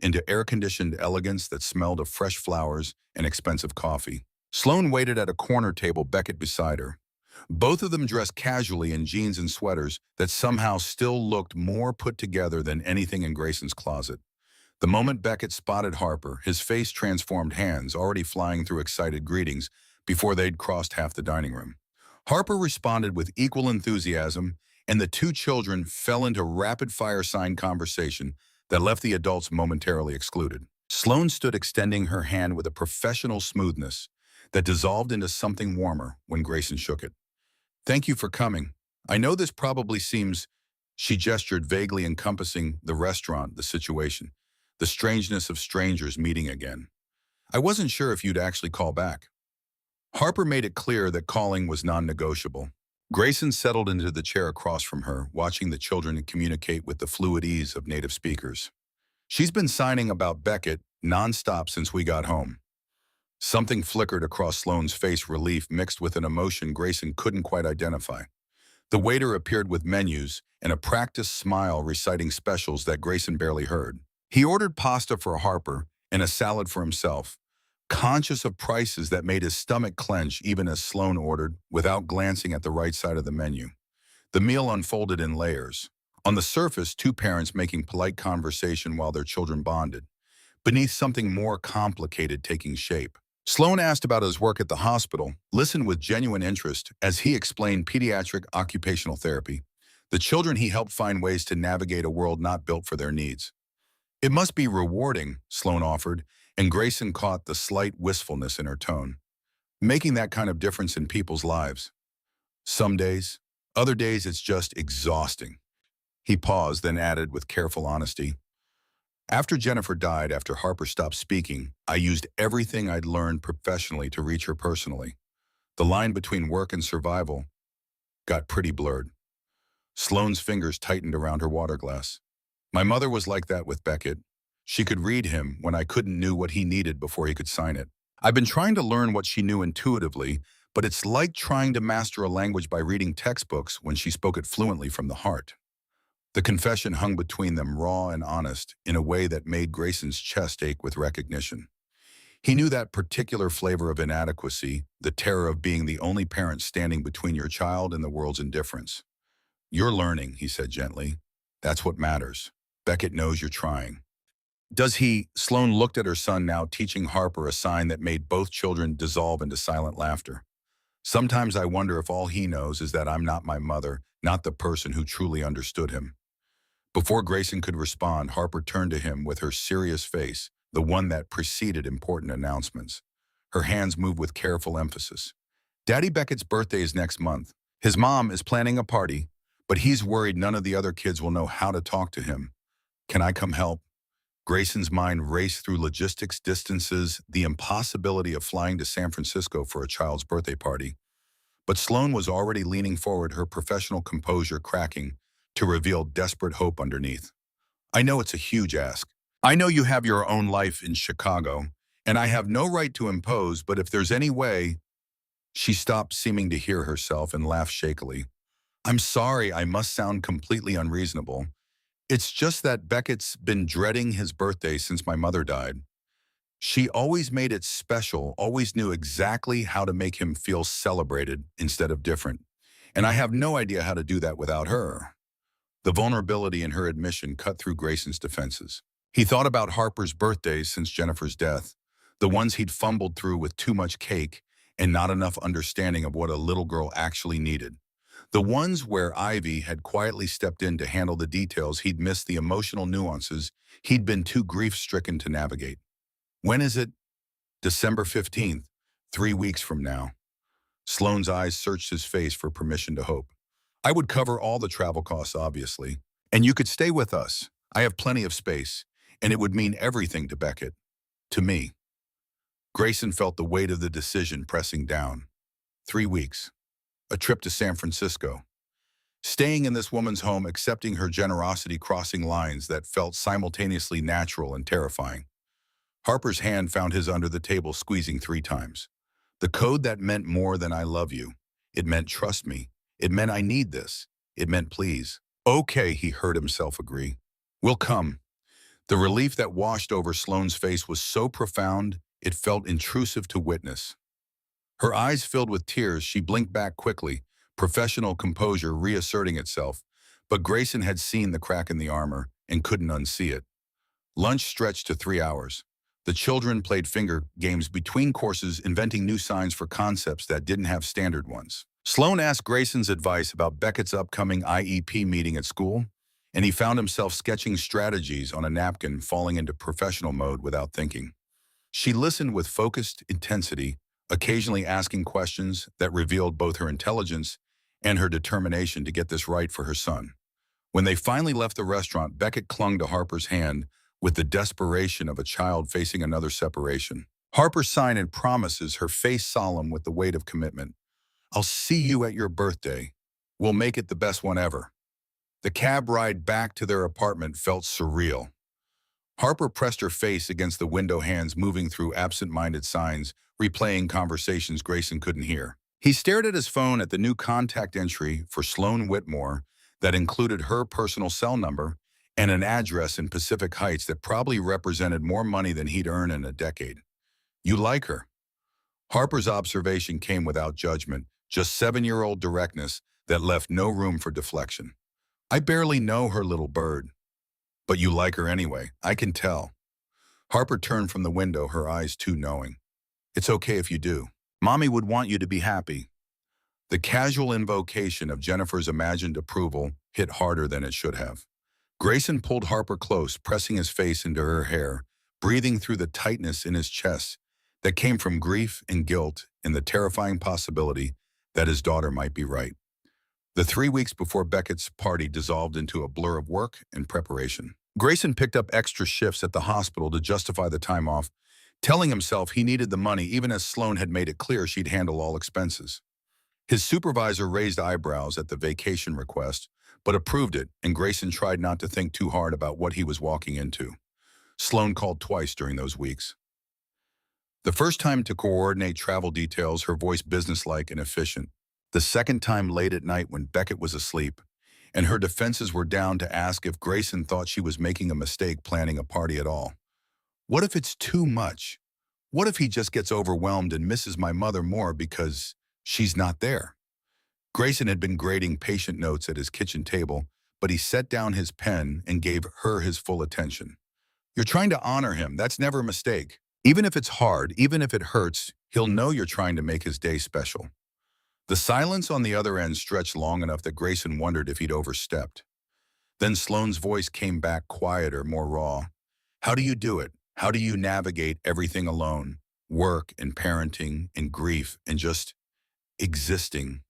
into air-conditioned elegance that smelled of fresh flowers and expensive coffee. Sloane waited at a corner table, Beckett beside her. Both of them dressed casually in jeans and sweaters that somehow still looked more put together than anything in Grayson's closet. The moment Beckett spotted Harper, his face transformed, hands already flying through excited greetings before they'd crossed half the dining room. Harper responded with equal enthusiasm, and the two children fell into rapid-fire sign conversation that left the adults momentarily excluded. Sloane stood extending her hand with a professional smoothness that dissolved into something warmer when Grayson shook it. Thank you for coming. I know this probably seems, she gestured vaguely encompassing the restaurant, the situation, the strangeness of strangers meeting again. I wasn't sure if you'd actually call back. Harper made it clear that calling was non-negotiable. Grayson settled into the chair across from her, watching the children communicate with the fluid ease of native speakers. She's been signing about Beckett nonstop since we got home. Something flickered across Sloane's face, relief mixed with an emotion Grayson couldn't quite identify. The waiter appeared with menus and a practiced smile reciting specials that Grayson barely heard. He ordered pasta for Harper and a salad for himself, conscious of prices that made his stomach clench even as Sloane ordered, without glancing at the right side of the menu. The meal unfolded in layers. On the surface, two parents making polite conversation while their children bonded. Beneath, something more complicated taking shape. Sloane asked about his work at the hospital, listened with genuine interest as he explained pediatric occupational therapy. The children he helped find ways to navigate a world not built for their needs. It must be rewarding, Sloane offered, and Grayson caught the slight wistfulness in her tone. Making that kind of difference in people's lives. Some days, other days it's just exhausting. He paused, then added with careful honesty, after Jennifer died, after Harper stopped speaking, I used everything I'd learned professionally to reach her personally. The line between work and survival got pretty blurred. Sloane's fingers tightened around her water glass. My mother was like that with Beckett. She could read him when I couldn't knew what he needed before he could sign it. I've been trying to learn what she knew intuitively, but it's like trying to master a language by reading textbooks when she spoke it fluently from the heart. The confession hung between them, raw and honest, in a way that made Grayson's chest ache with recognition. He knew that particular flavor of inadequacy, the terror of being the only parent standing between your child and the world's indifference. You're learning, he said gently. That's what matters. Beckett knows you're trying. Does he? Sloane looked at her son now, teaching Harper a sign that made both children dissolve into silent laughter. Sometimes I wonder if all he knows is that I'm not my mother, not the person who truly understood him. Before Grayson could respond, Harper turned to him with her serious face, the one that preceded important announcements. Her hands moved with careful emphasis. Daddy Beckett's birthday is next month. His mom is planning a party, but he's worried none of the other kids will know how to talk to him. Can I come help? Grayson's mind raced through logistics, distances, the impossibility of flying to San Francisco for a child's birthday party. But Sloane was already leaning forward, her professional composure cracking, to reveal desperate hope underneath. I know it's a huge ask. I know you have your own life in Chicago, and I have no right to impose, but if there's any way... She stopped, seeming to hear herself, and laughed shakily. I'm sorry, I must sound completely unreasonable. It's just that Beckett's been dreading his birthday since my mother died. She always made it special, always knew exactly how to make him feel celebrated instead of different. And I have no idea how to do that without her. The vulnerability in her admission cut through Grayson's defenses. He thought about Harper's birthdays since Jennifer's death, the ones he'd fumbled through with too much cake and not enough understanding of what a little girl actually needed. The ones where Ivy had quietly stepped in to handle the details, he'd missed the emotional nuances he'd been too grief-stricken to navigate. When is it? December 15th, 3 weeks from now. Sloane's eyes searched his face for permission to hope. I would cover all the travel costs, obviously, and you could stay with us. I have plenty of space, and it would mean everything to Beckett, to me. Grayson felt the weight of the decision pressing down. 3 weeks. A trip to San Francisco. Staying in this woman's home, accepting her generosity, crossing lines that felt simultaneously natural and terrifying. Harper's hand found his under the table, squeezing 3 times. The code that meant more than I love you. It meant trust me. It meant I need this. It meant please. Okay, he heard himself agree. We'll come. The relief that washed over Sloane's face was so profound, it felt intrusive to witness. Her eyes filled with tears, she blinked back quickly, professional composure reasserting itself, but Grayson had seen the crack in the armor and couldn't unsee it. Lunch stretched to 3 hours. The children played finger games between courses, inventing new signs for concepts that didn't have standard ones. Sloane asked Grayson's advice about Beckett's upcoming IEP meeting at school, and he found himself sketching strategies on a napkin, falling into professional mode without thinking. She listened with focused intensity, occasionally asking questions that revealed both her intelligence and her determination to get this right for her son. When they finally left the restaurant, Beckett clung to Harper's hand with the desperation of a child facing another separation. Harper signed and promises, her face solemn with the weight of commitment. "I'll see you at your birthday. We'll make it the best one ever." The cab ride back to their apartment felt surreal. Harper pressed her face against the window, hands moving through absent-minded signs, replaying conversations Grayson couldn't hear. He stared at his phone at the new contact entry for Sloan Whitmore that included her personal cell number and an address in Pacific Heights that probably represented more money than he'd earned in a decade. "You like her?" Harper's observation came without judgment, just 7-year-old directness that left no room for deflection. "I barely know her, little bird." "But you like her anyway, I can tell." Harper turned from the window, her eyes too knowing. "It's okay if you do. Mommy would want you to be happy." The casual invocation of Jennifer's imagined approval hit harder than it should have. Grayson pulled Harper close, pressing his face into her hair, breathing through the tightness in his chest that came from grief and guilt and the terrifying possibility that his daughter might be right. The 3 weeks before Beckett's party dissolved into a blur of work and preparation. Grayson picked up extra shifts at the hospital to justify the time off, telling himself he needed the money even as Sloan had made it clear she'd handle all expenses. His supervisor raised eyebrows at the vacation request, but approved it, and Grayson tried not to think too hard about what he was walking into. Sloan called twice during those weeks. The first time to coordinate travel details, her voice businesslike and efficient. The second time late at night when Beckett was asleep, and her defenses were down, to ask if Grayson thought she was making a mistake planning a party at all. What if it's too much? What if he just gets overwhelmed and misses my mother more because she's not there? Grayson had been grading patient notes at his kitchen table, but he set down his pen and gave her his full attention. "You're trying to honor him. That's never a mistake. Even if it's hard, even if it hurts, he'll know you're trying to make his day special." The silence on the other end stretched long enough that Grayson wondered if he'd overstepped. Then Sloane's voice came back, quieter, more raw. "How do you do it? How do you navigate everything alone? Work and parenting and grief and just existing?"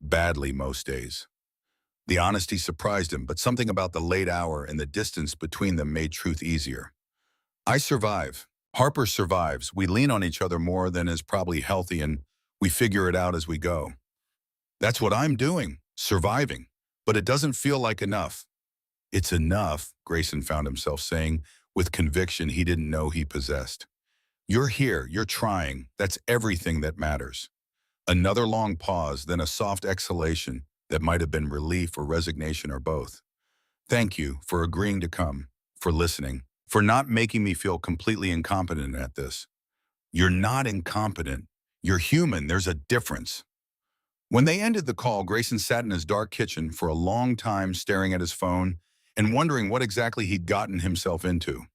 "Badly most days." The honesty surprised him, but something about the late hour and the distance between them made truth easier. "I survive. Harper survives. We lean on each other more than is probably healthy, and we figure it out as we go." "That's what I'm doing, surviving. But it doesn't feel like enough." "It's enough," Grayson found himself saying, with conviction he didn't know he possessed. "You're here, you're trying. That's everything that matters." Another long pause, then a soft exhalation that might have been relief or resignation or both. "Thank you for agreeing to come, for listening, for not making me feel completely incompetent at this." "You're not incompetent. You're human. There's a difference." When they ended the call, Grayson sat in his dark kitchen for a long time, staring at his phone and wondering what exactly he'd gotten himself into.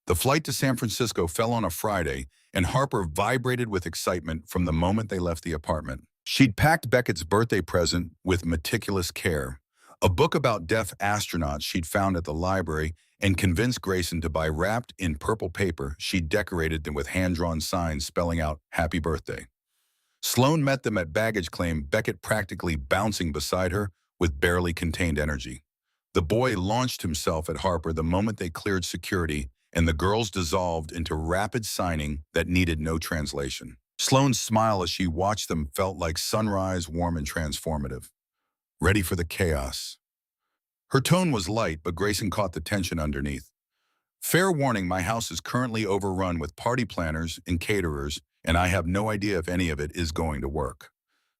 The flight to San Francisco fell on a Friday, and Harper vibrated with excitement from the moment they left the apartment. She'd packed Beckett's birthday present with meticulous care, a book about deaf astronauts she'd found at the library, and convinced Grayson to buy, wrapped in purple paper, she'd decorated them with hand-drawn signs spelling out "Happy Birthday." Sloan met them at baggage claim, Beckett practically bouncing beside her with barely contained energy. The boy launched himself at Harper the moment they cleared security, and the girls dissolved into rapid signing that needed no translation. Sloan's smile as she watched them felt like sunrise, warm and transformative. "Ready for the chaos." Her tone was light, but Grayson caught the tension underneath. "Fair warning, my house is currently overrun with party planners and caterers, and I have no idea if any of it is going to work."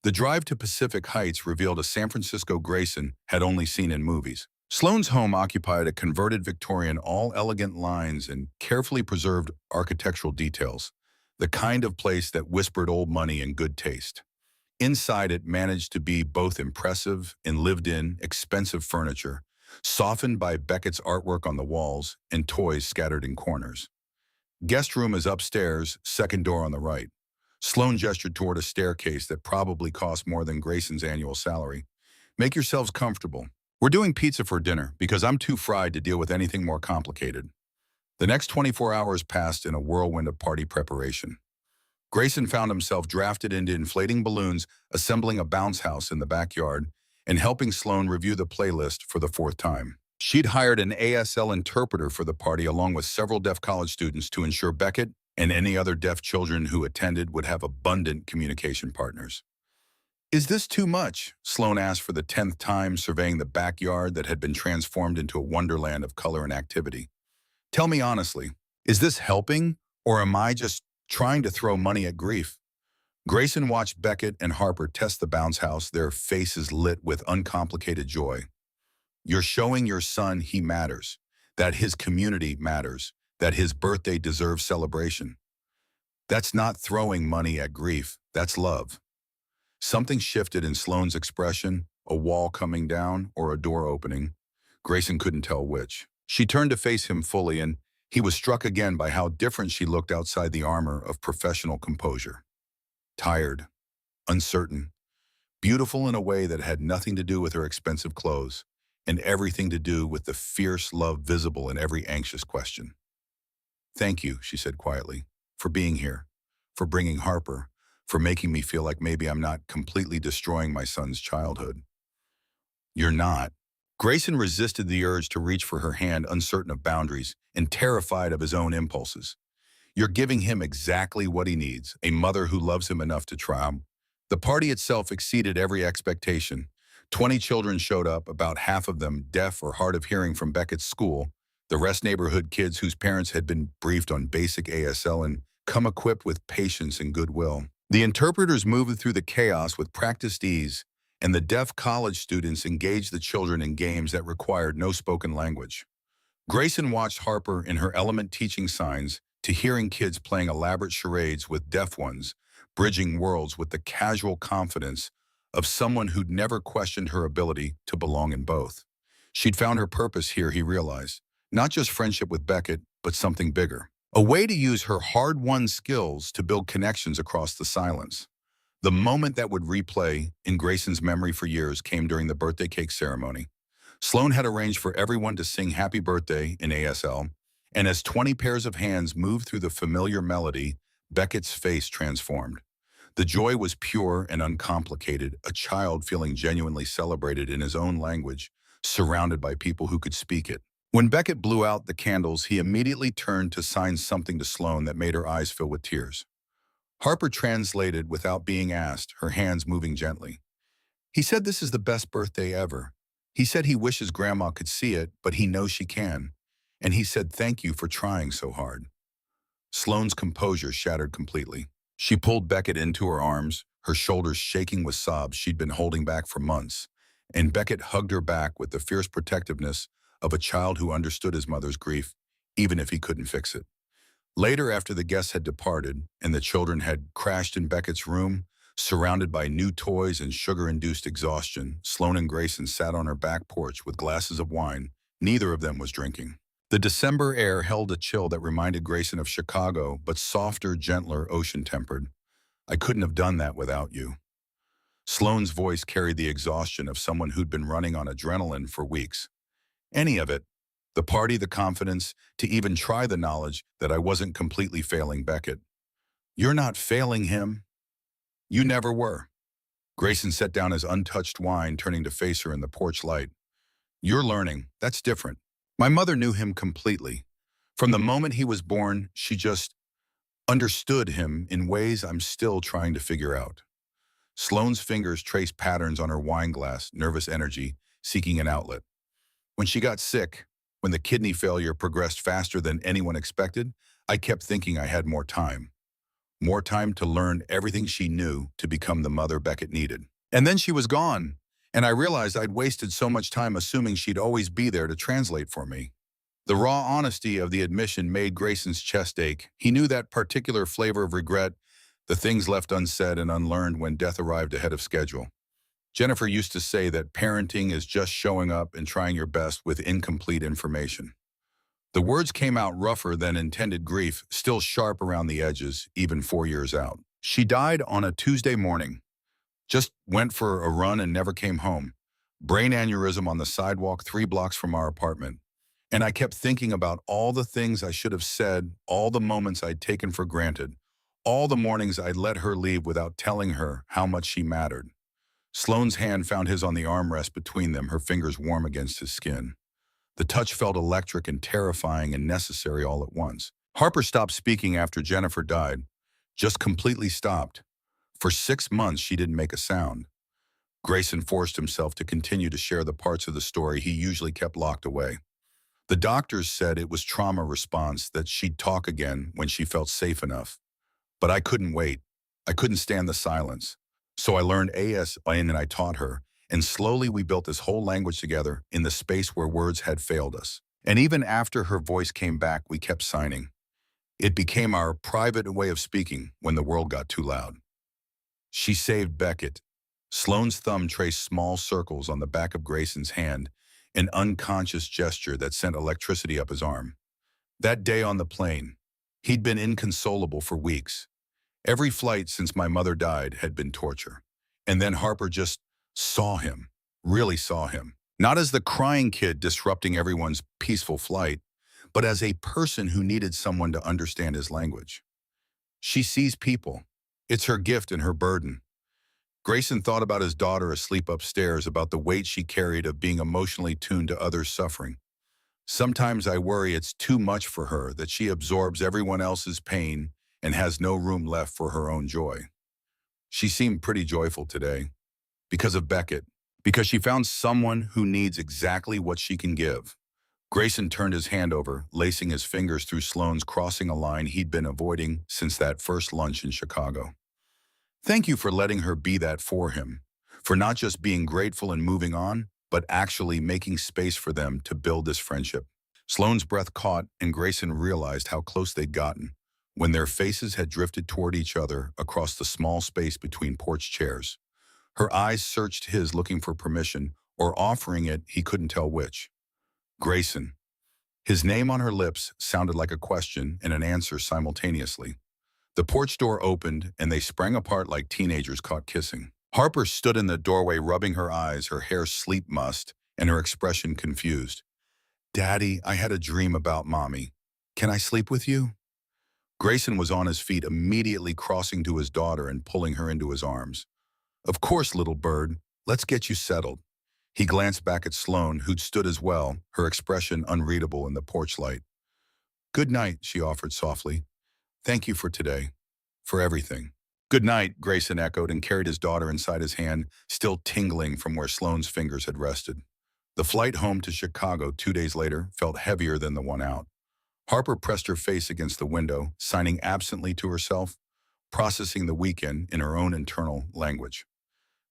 The drive to Pacific Heights revealed a San Francisco Grayson had only seen in movies. Sloan's home occupied a converted Victorian, all elegant lines and carefully preserved architectural details, the kind of place that whispered old money and good taste. Inside, it managed to be both impressive and lived-in, expensive furniture, softened by Beckett's artwork on the walls and toys scattered in corners. "Guest room is upstairs, second door on the right." Sloan gestured toward a staircase that probably cost more than Grayson's annual salary. "Make yourselves comfortable. We're doing pizza for dinner because I'm too fried to deal with anything more complicated." The next 24 hours passed in a whirlwind of party preparation. Grayson found himself drafted into inflating balloons, assembling a bounce house in the backyard, and helping Sloan review the playlist for the fourth time. She'd hired an ASL interpreter for the party along with several deaf college students to ensure Beckett and any other deaf children who attended would have abundant communication partners. Is this too much? Sloan asked for the 10th time, surveying the backyard that had been transformed into a wonderland of color and activity. Tell me honestly, is this helping, or am I just trying to throw money at grief? Grayson watched Beckett and Harper test the bounce house, their faces lit with uncomplicated joy. You're showing your son he matters, that his community matters, that his birthday deserves celebration. That's not throwing money at grief, that's love. Something shifted in Sloane's expression, a wall coming down or a door opening. Grayson couldn't tell which. She turned to face him fully, and he was struck again by how different she looked outside the armor of professional composure. Tired, uncertain, beautiful in a way that had nothing to do with her expensive clothes, and everything to do with the fierce love visible in every anxious question. Thank you, she said quietly, for being here, for bringing Harper, for making me feel like maybe I'm not completely destroying my son's childhood. You're not. Grayson resisted the urge to reach for her hand, uncertain of boundaries and terrified of his own impulses. You're giving him exactly what he needs, a mother who loves him enough to try him. The party itself exceeded every expectation. 20 children showed up, about half of them deaf or hard of hearing from Beckett's school, the rest neighborhood kids whose parents had been briefed on basic ASL and come equipped with patience and goodwill. The interpreters moved through the chaos with practiced ease, and the deaf college students engaged the children in games that required no spoken language. Grayson watched Harper in her element teaching signs to hearing kids playing elaborate charades with deaf ones, bridging worlds with the casual confidence of someone who'd never questioned her ability to belong in both. She'd found her purpose here, he realized, not just friendship with Beckett, but something bigger. A way to use her hard-won skills to build connections across the silence. The moment that would replay in Grayson's memory for years came during the birthday cake ceremony. Sloan had arranged for everyone to sing Happy Birthday in ASL, and as 20 pairs of hands moved through the familiar melody, Beckett's face transformed. The joy was pure and uncomplicated, a child feeling genuinely celebrated in his own language, surrounded by people who could speak it. When Beckett blew out the candles, he immediately turned to sign something to Sloan that made her eyes fill with tears. Harper translated without being asked, her hands moving gently. He said this is the best birthday ever. He said he wishes Grandma could see it, but he knows she can. And he said thank you for trying so hard. Sloane's composure shattered completely. She pulled Beckett into her arms, her shoulders shaking with sobs she'd been holding back for months, and Beckett hugged her back with the fierce protectiveness of a child who understood his mother's grief, even if he couldn't fix it. Later, after the guests had departed and the children had crashed in Beckett's room, surrounded by new toys and sugar-induced exhaustion, Sloan and Grayson sat on her back porch with glasses of wine. Neither of them was drinking. The December air held a chill that reminded Grayson of Chicago, but softer, gentler, ocean-tempered. I couldn't have done that without you. Sloan's voice carried the exhaustion of someone who'd been running on adrenaline for weeks. Any of it, the party, the confidence, to even try the knowledge that I wasn't completely failing Beckett. You're not failing him. You never were. Grayson set down his untouched wine, turning to face her in the porch light. You're learning. That's different. My mother knew him completely. From the moment he was born, she just understood him in ways I'm still trying to figure out. Sloane's fingers traced patterns on her wine glass, nervous energy, seeking an outlet. When she got sick, when the kidney failure progressed faster than anyone expected, I kept thinking I had more time. More time to learn everything she knew to become the mother Beckett needed. And then she was gone, and I realized I'd wasted so much time assuming she'd always be there to translate for me. The raw honesty of the admission made Grayson's chest ache. He knew that particular flavor of regret, the things left unsaid and unlearned when death arrived ahead of schedule. Jennifer used to say that parenting is just showing up and trying your best with incomplete information. The words came out rougher than intended grief, still sharp around the edges, even 4 years out. She died on a Tuesday morning. Just went for a run and never came home. Brain aneurysm on the sidewalk 3 blocks from our apartment. And I kept thinking about all the things I should have said, all the moments I'd taken for granted, All the mornings I'd let her leave without telling her how much she mattered. Sloane's hand found his on the armrest between them, her fingers warm against his skin. The touch felt electric and terrifying and necessary all at once. Harper stopped speaking after Jennifer died, just completely stopped. For 6 months, she didn't make a sound. Grayson forced himself to continue to share the parts of the story he usually kept locked away. The doctors said it was trauma response, that she'd talk again when she felt safe enough. But I couldn't wait. I couldn't stand the silence. So I learned ASIN and I taught her, and slowly we built this whole language together in the space where words had failed us. And even after her voice came back, we kept signing. It became our private way of speaking when the world got too loud. She saved Beckett. Sloane's thumb traced small circles on the back of Grayson's hand, an unconscious gesture that sent electricity up his arm. That day on the plane, he'd been inconsolable for weeks. Every flight since my mother died had been torture. And then Harper just saw him, really saw him. Not as the crying kid disrupting everyone's peaceful flight, but as a person who needed someone to understand his language. She sees people. It's her gift and her burden. Grayson thought about his daughter asleep upstairs, about the weight she carried of being emotionally tuned to others' suffering. Sometimes I worry it's too much for her, that she absorbs everyone else's pain and has no room left for her own joy. She seemed pretty joyful today. Because of Beckett. Because she found someone who needs exactly what she can give. Grayson turned his hand over, lacing his fingers through Sloane's, crossing a line he'd been avoiding since that first lunch in Chicago. Thank you for letting her be that for him. For not just being grateful and moving on, but actually making space for them to build this friendship. Sloane's breath caught, and Grayson realized how close they'd gotten when their faces had drifted toward each other across the small space between porch chairs. Her eyes searched his, looking for permission, or offering it, he couldn't tell which. Grayson. His name on her lips sounded like a question and an answer simultaneously. The porch door opened, and they sprang apart like teenagers caught kissing. Harper stood in the doorway, rubbing her eyes, her hair sleep mussed, and her expression confused. Daddy, I had a dream about Mommy. Can I sleep with you? Grayson was on his feet, immediately crossing to his daughter and pulling her into his arms. Of course, little bird. Let's get you settled. He glanced back at Sloane, who'd stood as well, her expression unreadable in the porch light. Good night, she offered softly. Thank you for today. For everything. Good night, Grayson echoed and carried his daughter inside his hand, still tingling from where Sloane's fingers had rested. The flight home to Chicago 2 days later felt heavier than the one out. Harper pressed her face against the window, signing absently to herself, processing the weekend in her own internal language.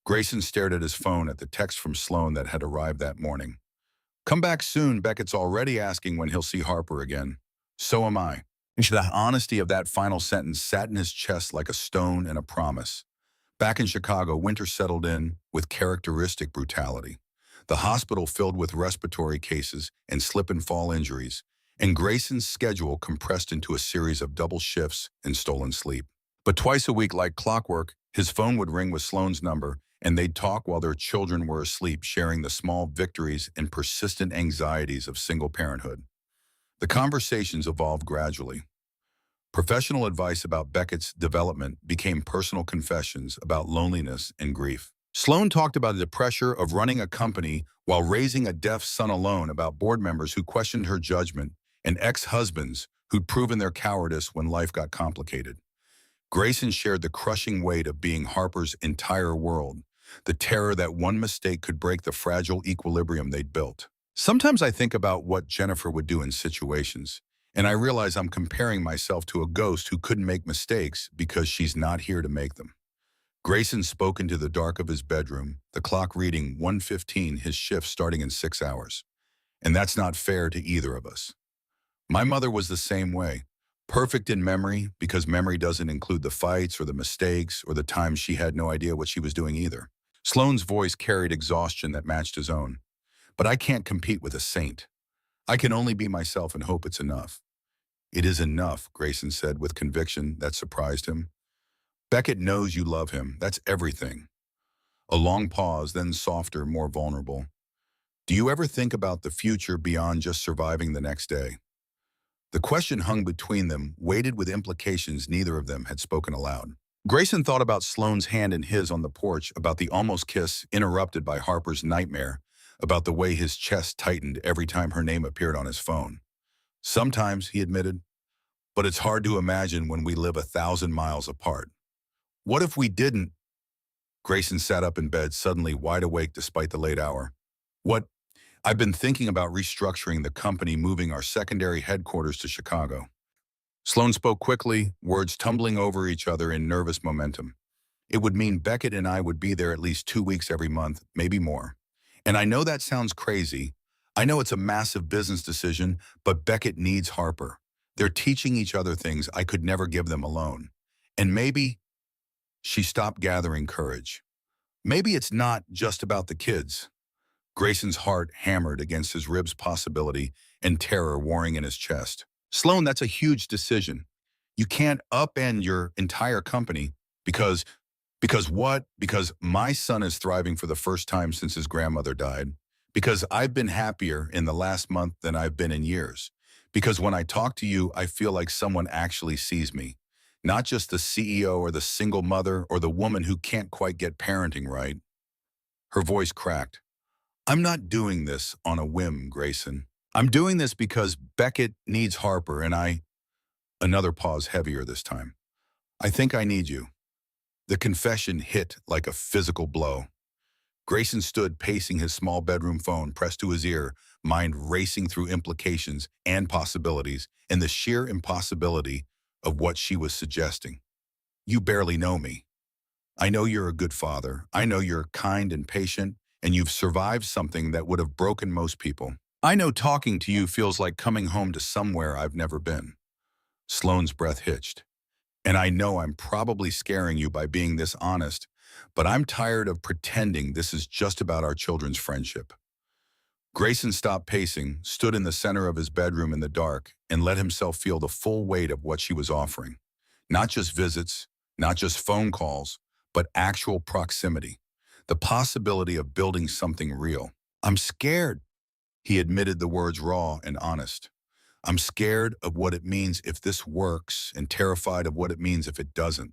Grayson stared at his phone at the text from Sloane that had arrived that morning. Come back soon, Beckett's already asking when he'll see Harper again. So am I. And the honesty of that final sentence sat in his chest like a stone and a promise. Back in Chicago, winter settled in with characteristic brutality. The hospital filled with respiratory cases and slip and fall injuries, and Grayson's schedule compressed into a series of double shifts and stolen sleep. But twice a week, like clockwork, his phone would ring with Sloane's number, and they'd talk while their children were asleep, sharing the small victories and persistent anxieties of single parenthood. The conversations evolved gradually. Professional advice about Beckett's development became personal confessions about loneliness and grief. Sloane talked about the pressure of running a company while raising a deaf son alone, about board members who questioned her judgment, and ex-husbands who'd proven their cowardice when life got complicated. Grayson shared the crushing weight of being Harper's entire world, the terror that one mistake could break the fragile equilibrium they'd built. Sometimes I think about what Jennifer would do in situations, and I realize I'm comparing myself to a ghost who couldn't make mistakes because she's not here to make them. Grayson spoke into the dark of his bedroom, the clock reading 1:15, his shift starting in 6 hours. And that's not fair to either of us. My mother was the same way, perfect in memory because memory doesn't include the fights or the mistakes or the times she had no idea what she was doing either. Sloane's voice carried exhaustion that matched his own. But I can't compete with a saint. I can only be myself and hope it's enough. It is enough, Grayson said with conviction that surprised him. Beckett knows you love him. That's everything. A long pause, then softer, more vulnerable. Do you ever think about the future beyond just surviving the next day? The question hung between them, weighted with implications neither of them had spoken aloud. Grayson thought about Sloane's hand in his on the porch, about the almost kiss interrupted by Harper's nightmare, about the way his chest tightened every time her name appeared on his phone. Sometimes, he admitted, but it's hard to imagine when we live 1,000 miles apart. What if we didn't? Grayson sat up in bed, suddenly wide awake despite the late hour. What? I've been thinking about restructuring the company, moving our secondary headquarters to Chicago. Sloan spoke quickly, words tumbling over each other in nervous momentum. It would mean Beckett and I would be there at least 2 weeks every month, maybe more. And I know that sounds crazy. I know it's a massive business decision, but Beckett needs Harper. They're teaching each other things I could never give them alone. And maybe she stopped gathering courage. Maybe it's not just about the kids. Grayson's heart hammered against his ribs, possibility and terror warring in his chest. Sloan, that's a huge decision. You can't upend your entire company because what? Because my son is thriving for the first time since his grandmother died. Because I've been happier in the last month than I've been in years. Because when I talk to you, I feel like someone actually sees me. Not just the CEO or the single mother or the woman who can't quite get parenting right. Her voice cracked. I'm not doing this on a whim, Grayson. I'm doing this because Beckett needs Harper and I... Another pause, heavier this time. I think I need you. The confession hit like a physical blow. Grayson stood pacing his small bedroom phone pressed to his ear, mind racing through implications and possibilities and the sheer impossibility of what she was suggesting. You barely know me. I know you're a good father. I know you're kind and patient, and you've survived something that would have broken most people. I know talking to you feels like coming home to somewhere I've never been. Sloane's breath hitched. And I know I'm probably scaring you by being this honest, but I'm tired of pretending this is just about our children's friendship. Grayson stopped pacing, stood in the center of his bedroom in the dark, and let himself feel the full weight of what she was offering. Not just visits, not just phone calls, but actual proximity. The possibility of building something real. I'm scared. He admitted the words raw and honest. I'm scared of what it means if this works and terrified of what it means if it doesn't.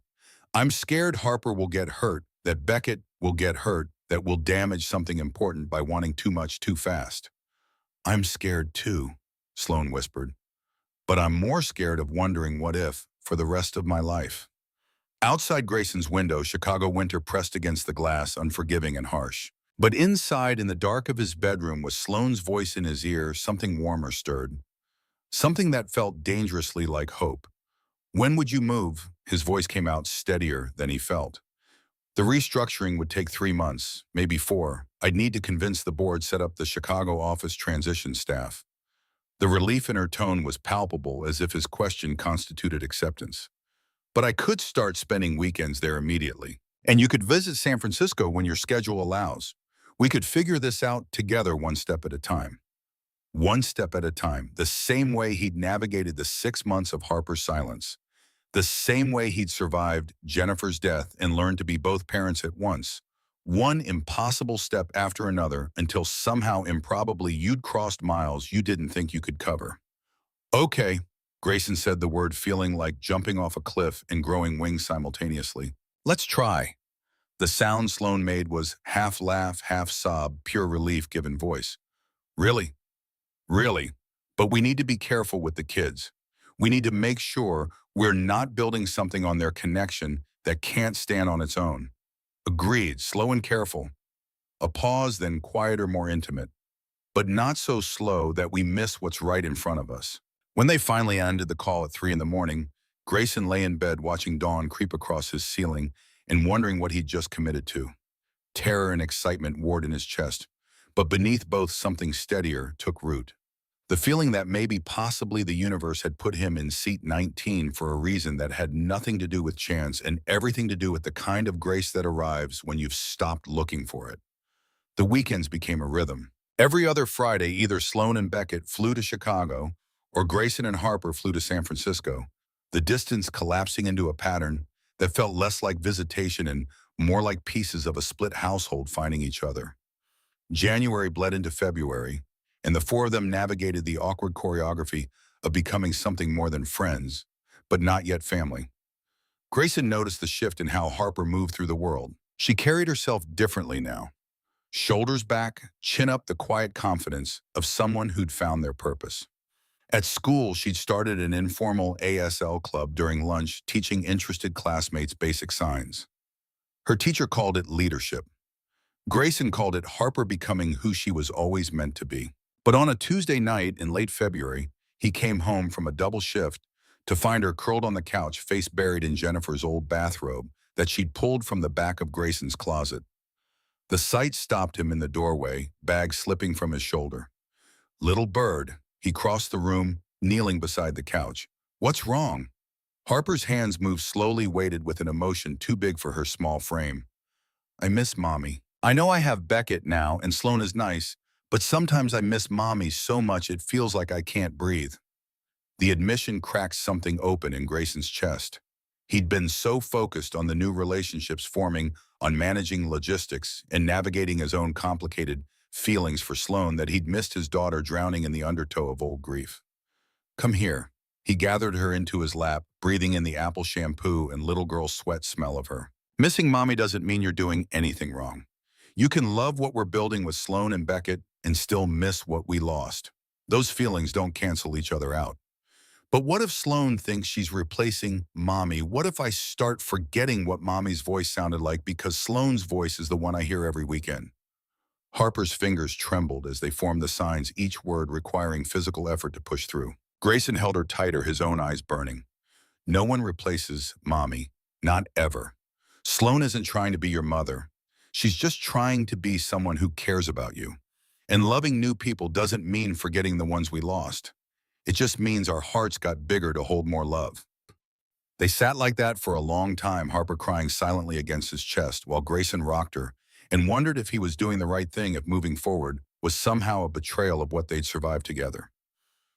I'm scared Harper will get hurt, that Beckett will get hurt, that will damage something important by wanting too much too fast. I'm scared too, Sloan whispered. But I'm more scared of wondering what if for the rest of my life. Outside Grayson's window, Chicago winter pressed against the glass, unforgiving and harsh. But inside, in the dark of his bedroom, was Sloane's voice in his ear, something warmer stirred. Something that felt dangerously like hope. When would you move? His voice came out steadier than he felt. The restructuring would take 3 months, maybe 4. I'd need to convince the board set up the Chicago office transition staff. The relief in her tone was palpable, as if his question constituted acceptance. But I could start spending weekends there immediately. And you could visit San Francisco when your schedule allows. We could figure this out together one step at a time. One step at a time, the same way he'd navigated the 6 months of Harper's silence. The same way he'd survived Jennifer's death and learned to be both parents at once. One impossible step after another until somehow improbably you'd crossed miles you didn't think you could cover. Okay, Grayson said the word, feeling like jumping off a cliff and growing wings simultaneously. Let's try. The sound Sloan made was half laugh, half sob, pure relief given voice. Really? Really? But we need to be careful with the kids. We need to make sure we're not building something on their connection that can't stand on its own. Agreed, slow and careful. A pause, then quieter, more intimate. But not so slow that we miss what's right in front of us. When they finally ended the call at 3 in the morning, Grayson lay in bed watching dawn creep across his ceiling and wondering what he'd just committed to. Terror and excitement warred in his chest, but beneath both something steadier took root. The feeling that maybe possibly the universe had put him in seat 19 for a reason that had nothing to do with chance and everything to do with the kind of grace that arrives when you've stopped looking for it. The weekends became a rhythm. Every other Friday, either Sloan and Beckett flew to Chicago or Grayson and Harper flew to San Francisco, the distance collapsing into a pattern that felt less like visitation and more like pieces of a split household finding each other. January bled into February, and the four of them navigated the awkward choreography of becoming something more than friends, but not yet family. Grayson noticed the shift in how Harper moved through the world. She carried herself differently now. Shoulders back, chin up, the quiet confidence of someone who'd found their purpose. At school, she'd started an informal ASL club during lunch, teaching interested classmates basic signs. Her teacher called it leadership. Grayson called it Harper becoming who she was always meant to be. But on a Tuesday night in late February, he came home from a double shift to find her curled on the couch, face buried in Jennifer's old bathrobe that she'd pulled from the back of Grayson's closet. The sight stopped him in the doorway, bag slipping from his shoulder. Little bird, he crossed the room, kneeling beside the couch. What's wrong? Harper's hands moved slowly, weighted with an emotion too big for her small frame. I miss Mommy. I know I have Beckett now, and Sloan is nice, but sometimes I miss Mommy so much it feels like I can't breathe. The admission cracked something open in Grayson's chest. He'd been so focused on the new relationships forming, on managing logistics, and navigating his own complicated feelings for Sloan that he'd missed his daughter drowning in the undertow of old grief. Come here. He gathered her into his lap, breathing in the apple shampoo and little girl sweat smell of her. Missing Mommy doesn't mean you're doing anything wrong. You can love what we're building with Sloan and Beckett and still miss what we lost. Those feelings don't cancel each other out. But what if Sloan thinks she's replacing Mommy? What if I start forgetting what Mommy's voice sounded like because Sloan's voice is the one I hear every weekend? Harper's fingers trembled as they formed the signs, each word requiring physical effort to push through. Grayson held her tighter, his own eyes burning. No one replaces Mommy, not ever. Sloan isn't trying to be your mother. She's just trying to be someone who cares about you. And loving new people doesn't mean forgetting the ones we lost. It just means our hearts got bigger to hold more love. They sat like that for a long time, Harper crying silently against his chest while Grayson rocked her and wondered if he was doing the right thing, if moving forward was somehow a betrayal of what they'd survived together.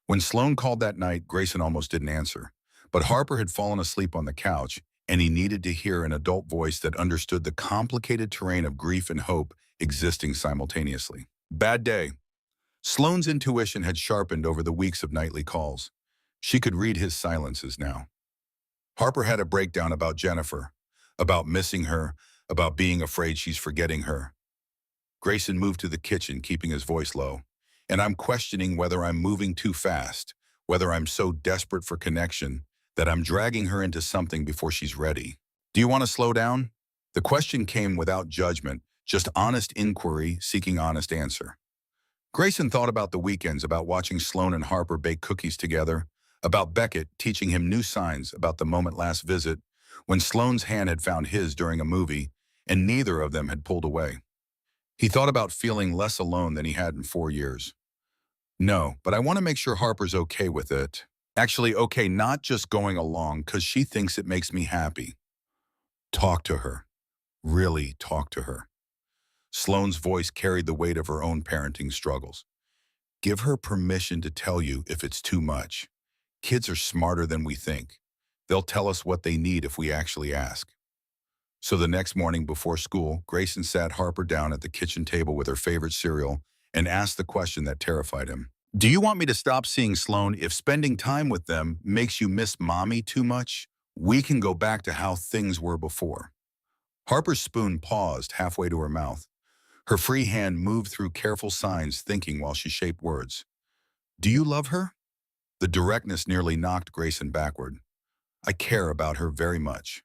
When Sloan called that night, Grayson almost didn't answer. But Harper had fallen asleep on the couch, and he needed to hear an adult voice that understood the complicated terrain of grief and hope existing simultaneously. Bad day. Sloan's intuition had sharpened over the weeks of nightly calls. She could read his silences now. Harper had a breakdown about Jennifer, about missing her, about being afraid she's forgetting her. Grayson moved to the kitchen, keeping his voice low. And I'm questioning whether I'm moving too fast, whether I'm so desperate for connection that I'm dragging her into something before she's ready. Do you want to slow down? The question came without judgment, just honest inquiry seeking honest answer. Grayson thought about the weekends, about watching Sloan and Harper bake cookies together, about Beckett teaching him new signs, about the moment last visit when Sloan's hand had found his during a movie and neither of them had pulled away. He thought about feeling less alone than he had in 4 years. No, but I want to make sure Harper's okay with it. Actually, okay, not just going along because she thinks it makes me happy. Talk to her. Really talk to her. Sloan's voice carried the weight of her own parenting struggles. Give her permission to tell you if it's too much. Kids are smarter than we think. They'll tell us what they need if we actually ask. So the next morning before school, Grayson sat Harper down at the kitchen table with her favorite cereal and asked the question that terrified him. Do you want me to stop seeing Sloan if spending time with them makes you miss Mommy too much? We can go back to how things were before. Harper's spoon paused halfway to her mouth. Her free hand moved through careful signs, thinking while she shaped words. Do you love her? The directness nearly knocked Grayson backward. I care about her very much.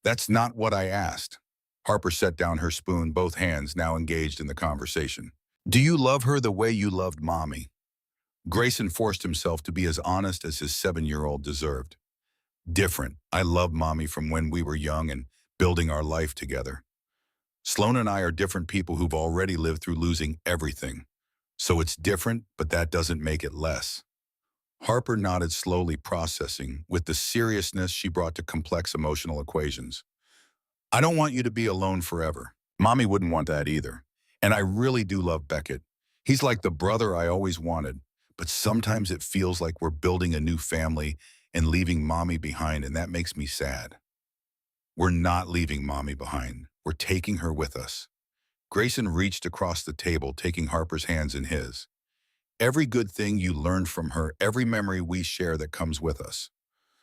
That's not what I asked. Harper set down her spoon, both hands now engaged in the conversation. Do you love her the way you loved Mommy? Grayson forced himself to be as honest as his 7-year-old deserved. Different. I love Mommy from when we were young and building our life together. Sloan and I are different people who've already lived through losing everything. So it's different, but that doesn't make it less. Harper nodded slowly, processing with the seriousness she brought to complex emotional equations. I don't want you to be alone forever. Mommy wouldn't want that either. And I really do love Beckett. He's like the brother I always wanted. But sometimes it feels like we're building a new family and leaving Mommy behind, and that makes me sad. We're not leaving Mommy behind. We're taking her with us. Grayson reached across the table, taking Harper's hands in his. every good thing you learned from her, every memory we share that comes with us.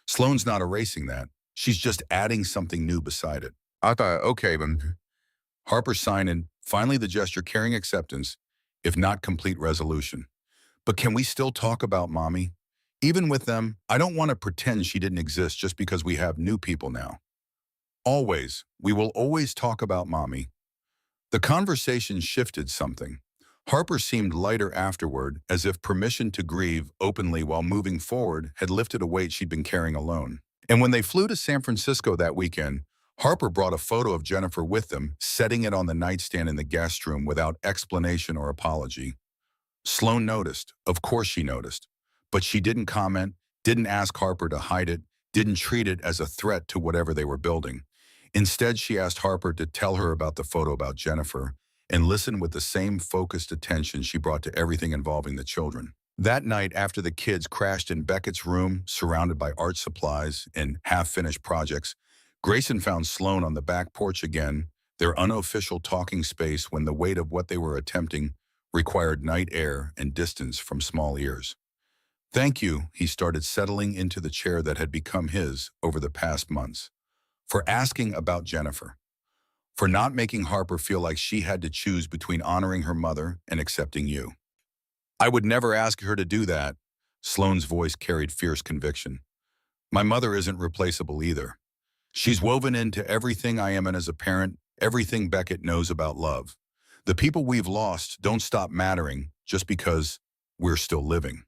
Sloane's not erasing that. She's just adding something new beside it. I thought, okay, then. Harper signing, finally the gesture carrying acceptance, if not complete resolution. But can we still talk about mommy? Even with them, I don't want to pretend she didn't exist just because we have new people now. Always, we will always talk about mommy. The conversation shifted something. Harper seemed lighter afterward, as if permission to grieve openly while moving forward had lifted a weight she'd been carrying alone. And when they flew to San Francisco that weekend, Harper brought a photo of Jennifer with them, setting it on the nightstand in the guest room without explanation or apology. Sloane noticed. Of course she noticed. But she didn't comment, didn't ask Harper to hide it, didn't treat it as a threat to whatever they were building. Instead, she asked Harper to tell her about the photo about Jennifer and listen with the same focused attention she brought to everything involving the children. That night, after the kids crashed in Beckett's room, surrounded by art supplies and half-finished projects, Grayson found Sloane on the back porch again, their unofficial talking space when the weight of what they were attempting required night air and distance from small ears. Thank you, he started, settling into the chair that had become his over the past months, for asking about Jennifer, for not making Harper feel like she had to choose between honoring her mother and accepting you. I would never ask her to do that. Sloane's voice carried fierce conviction. My mother isn't replaceable either. She's woven into everything I am and as a parent, everything Beckett knows about love. The people we've lost don't stop mattering just because we're still living.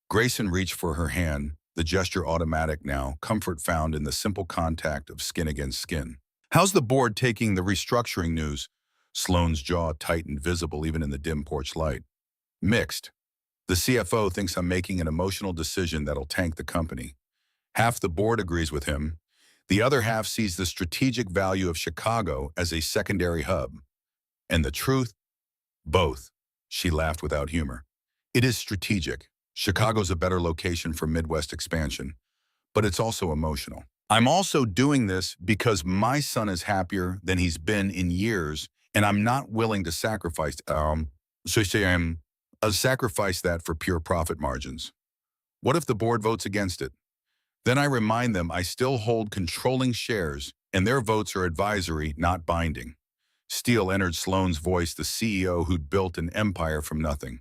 Grayson reached for her hand, the gesture automatic now, comfort found in the simple contact of skin against skin. How's the board taking the restructuring news? Sloane's jaw tightened, visible even in the dim porch light. Mixed. The CFO thinks I'm making an emotional decision that'll tank the company. Half the board agrees with him. The other half sees the strategic value of Chicago as a secondary hub. And the truth? Both. She laughed without humor. It is strategic. Chicago's a better location for Midwest expansion, but it's also emotional. I'm also doing this because my son is happier than he's been in years, and I'm not willing to sacrifice sacrifice that for pure profit margins. What if the board votes against it? Then I remind them I still hold controlling shares, and their votes are advisory, not binding. Steele entered Sloane's voice, the CEO who'd built an empire from nothing.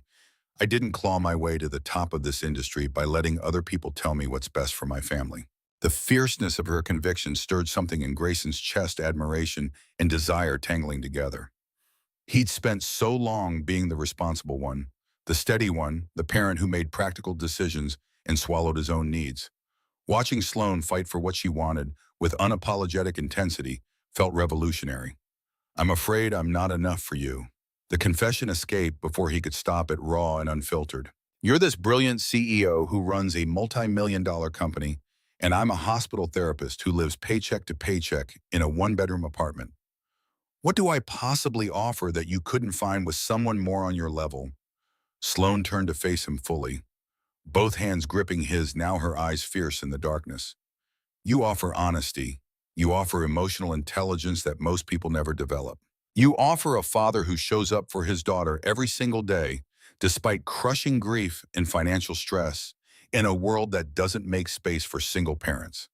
I didn't claw my way to the top of this industry by letting other people tell me what's best for my family. The fierceness of her conviction stirred something in Grayson's chest, admiration and desire tangling together. He'd spent so long being the responsible one, the steady one, the parent who made practical decisions and swallowed his own needs. Watching Sloane fight for what she wanted with unapologetic intensity felt revolutionary. I'm afraid I'm not enough for you. The confession escaped before he could stop it, raw and unfiltered. You're this brilliant CEO who runs a multi-million-dollar company, and I'm a hospital therapist who lives paycheck to paycheck in a one-bedroom apartment. What do I possibly offer that you couldn't find with someone more on your level? Sloane turned to face him fully, both hands gripping his, now her eyes fierce in the darkness. You offer honesty. You offer emotional intelligence that most people never develop. You offer a father who shows up for his daughter every single day, despite crushing grief and financial stress, in a world that doesn't make space for single parents.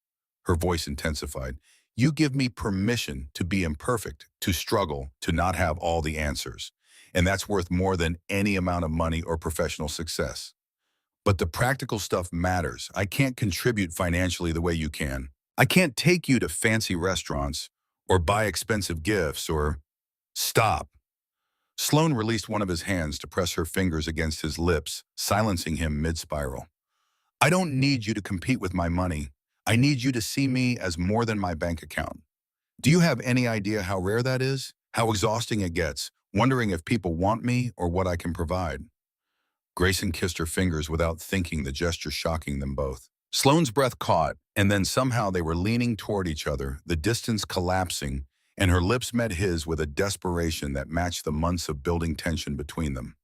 Her voice intensified. You give me permission to be imperfect, to struggle, to not have all the answers. And that's worth more than any amount of money or professional success. But the practical stuff matters. I can't contribute financially the way you can. I can't take you to fancy restaurants or buy expensive gifts or... Stop. Sloane released one of his hands to press her fingers against his lips, silencing him mid-spiral. I don't need you to compete with my money. I need you to see me as more than my bank account. Do you have any idea how rare that is? How exhausting it gets, wondering if people want me or what I can provide? Grayson kissed her fingers without thinking, the gesture shocking them both. Sloane's breath caught, and then somehow they were leaning toward each other, the distance collapsing, and her lips met his with a desperation that matched the months of building tension between them.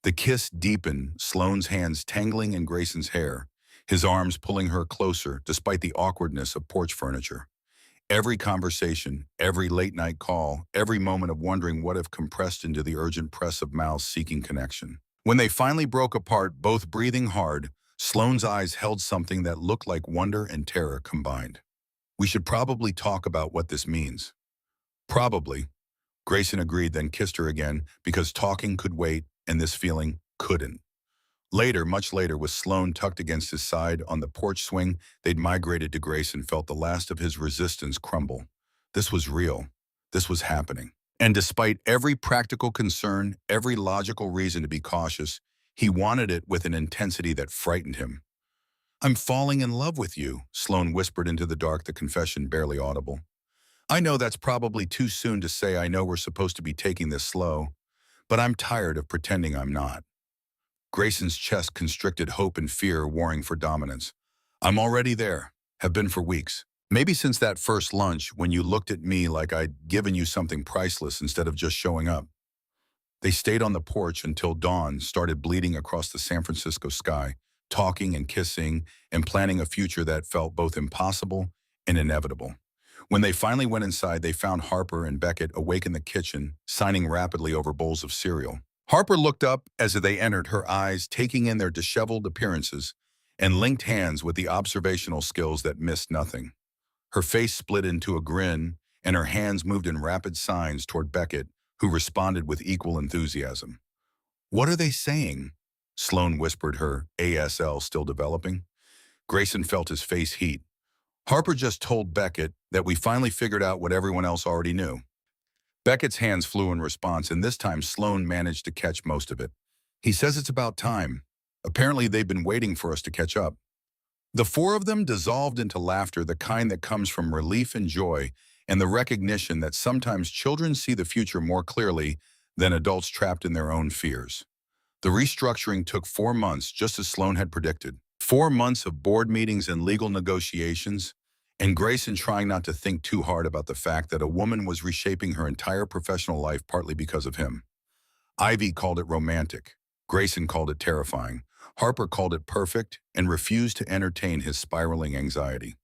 The kiss deepened, Sloane's hands tangling in Grayson's hair, his arms pulling her closer despite the awkwardness of porch furniture. Every conversation, every late-night call, every moment of wondering what if compressed into the urgent press of mouths seeking connection. When they finally broke apart, both breathing hard, Sloane's eyes held something that looked like wonder and terror combined. We should probably talk about what this means. Probably. Grayson agreed, then kissed her again because talking could wait and this feeling couldn't. Later, much later, with Sloane tucked against his side on the porch swing, they'd migrated to Grayson felt the last of his resistance crumble. This was real. This was happening. And despite every practical concern, every logical reason to be cautious, he wanted it with an intensity that frightened him. "I'm falling in love with you," Sloane whispered into the dark, the confession barely audible. "I know that's probably too soon to say. I know we're supposed to be taking this slow, but I'm tired of pretending I'm not." Grayson's chest constricted, hope and fear warring for dominance. "I'm already there. Have been for weeks. Maybe since that first lunch when you looked at me like I'd given you something priceless instead of just showing up." They stayed on the porch until dawn started bleeding across the San Francisco sky, talking and kissing and planning a future that felt both impossible and inevitable. When they finally went inside, they found Harper and Beckett awake in the kitchen, signing rapidly over bowls of cereal. Harper looked up as they entered, her eyes taking in their disheveled appearances, and linked hands with the observational skills that missed nothing. Her face split into a grin, and her hands moved in rapid signs toward Beckett, who responded with equal enthusiasm. "What are they saying?" Sloane whispered, her ASL still developing. Grayson felt his face heat. "Harper just told Beckett that we finally figured out what everyone else already knew." Beckett's hands flew in response, and this time Sloane managed to catch most of it. "He says it's about time. Apparently they've been waiting for us to catch up." The four of them dissolved into laughter, the kind that comes from relief and joy, and the recognition that sometimes children see the future more clearly than adults trapped in their own fears. The restructuring took 4 months, just as Sloane had predicted. 4 months of board meetings and legal negotiations, and Grayson trying not to think too hard about the fact that a woman was reshaping her entire professional life partly because of him. Ivy called it romantic. Grayson called it terrifying. Harper called it perfect and refused to entertain his spiraling anxiety.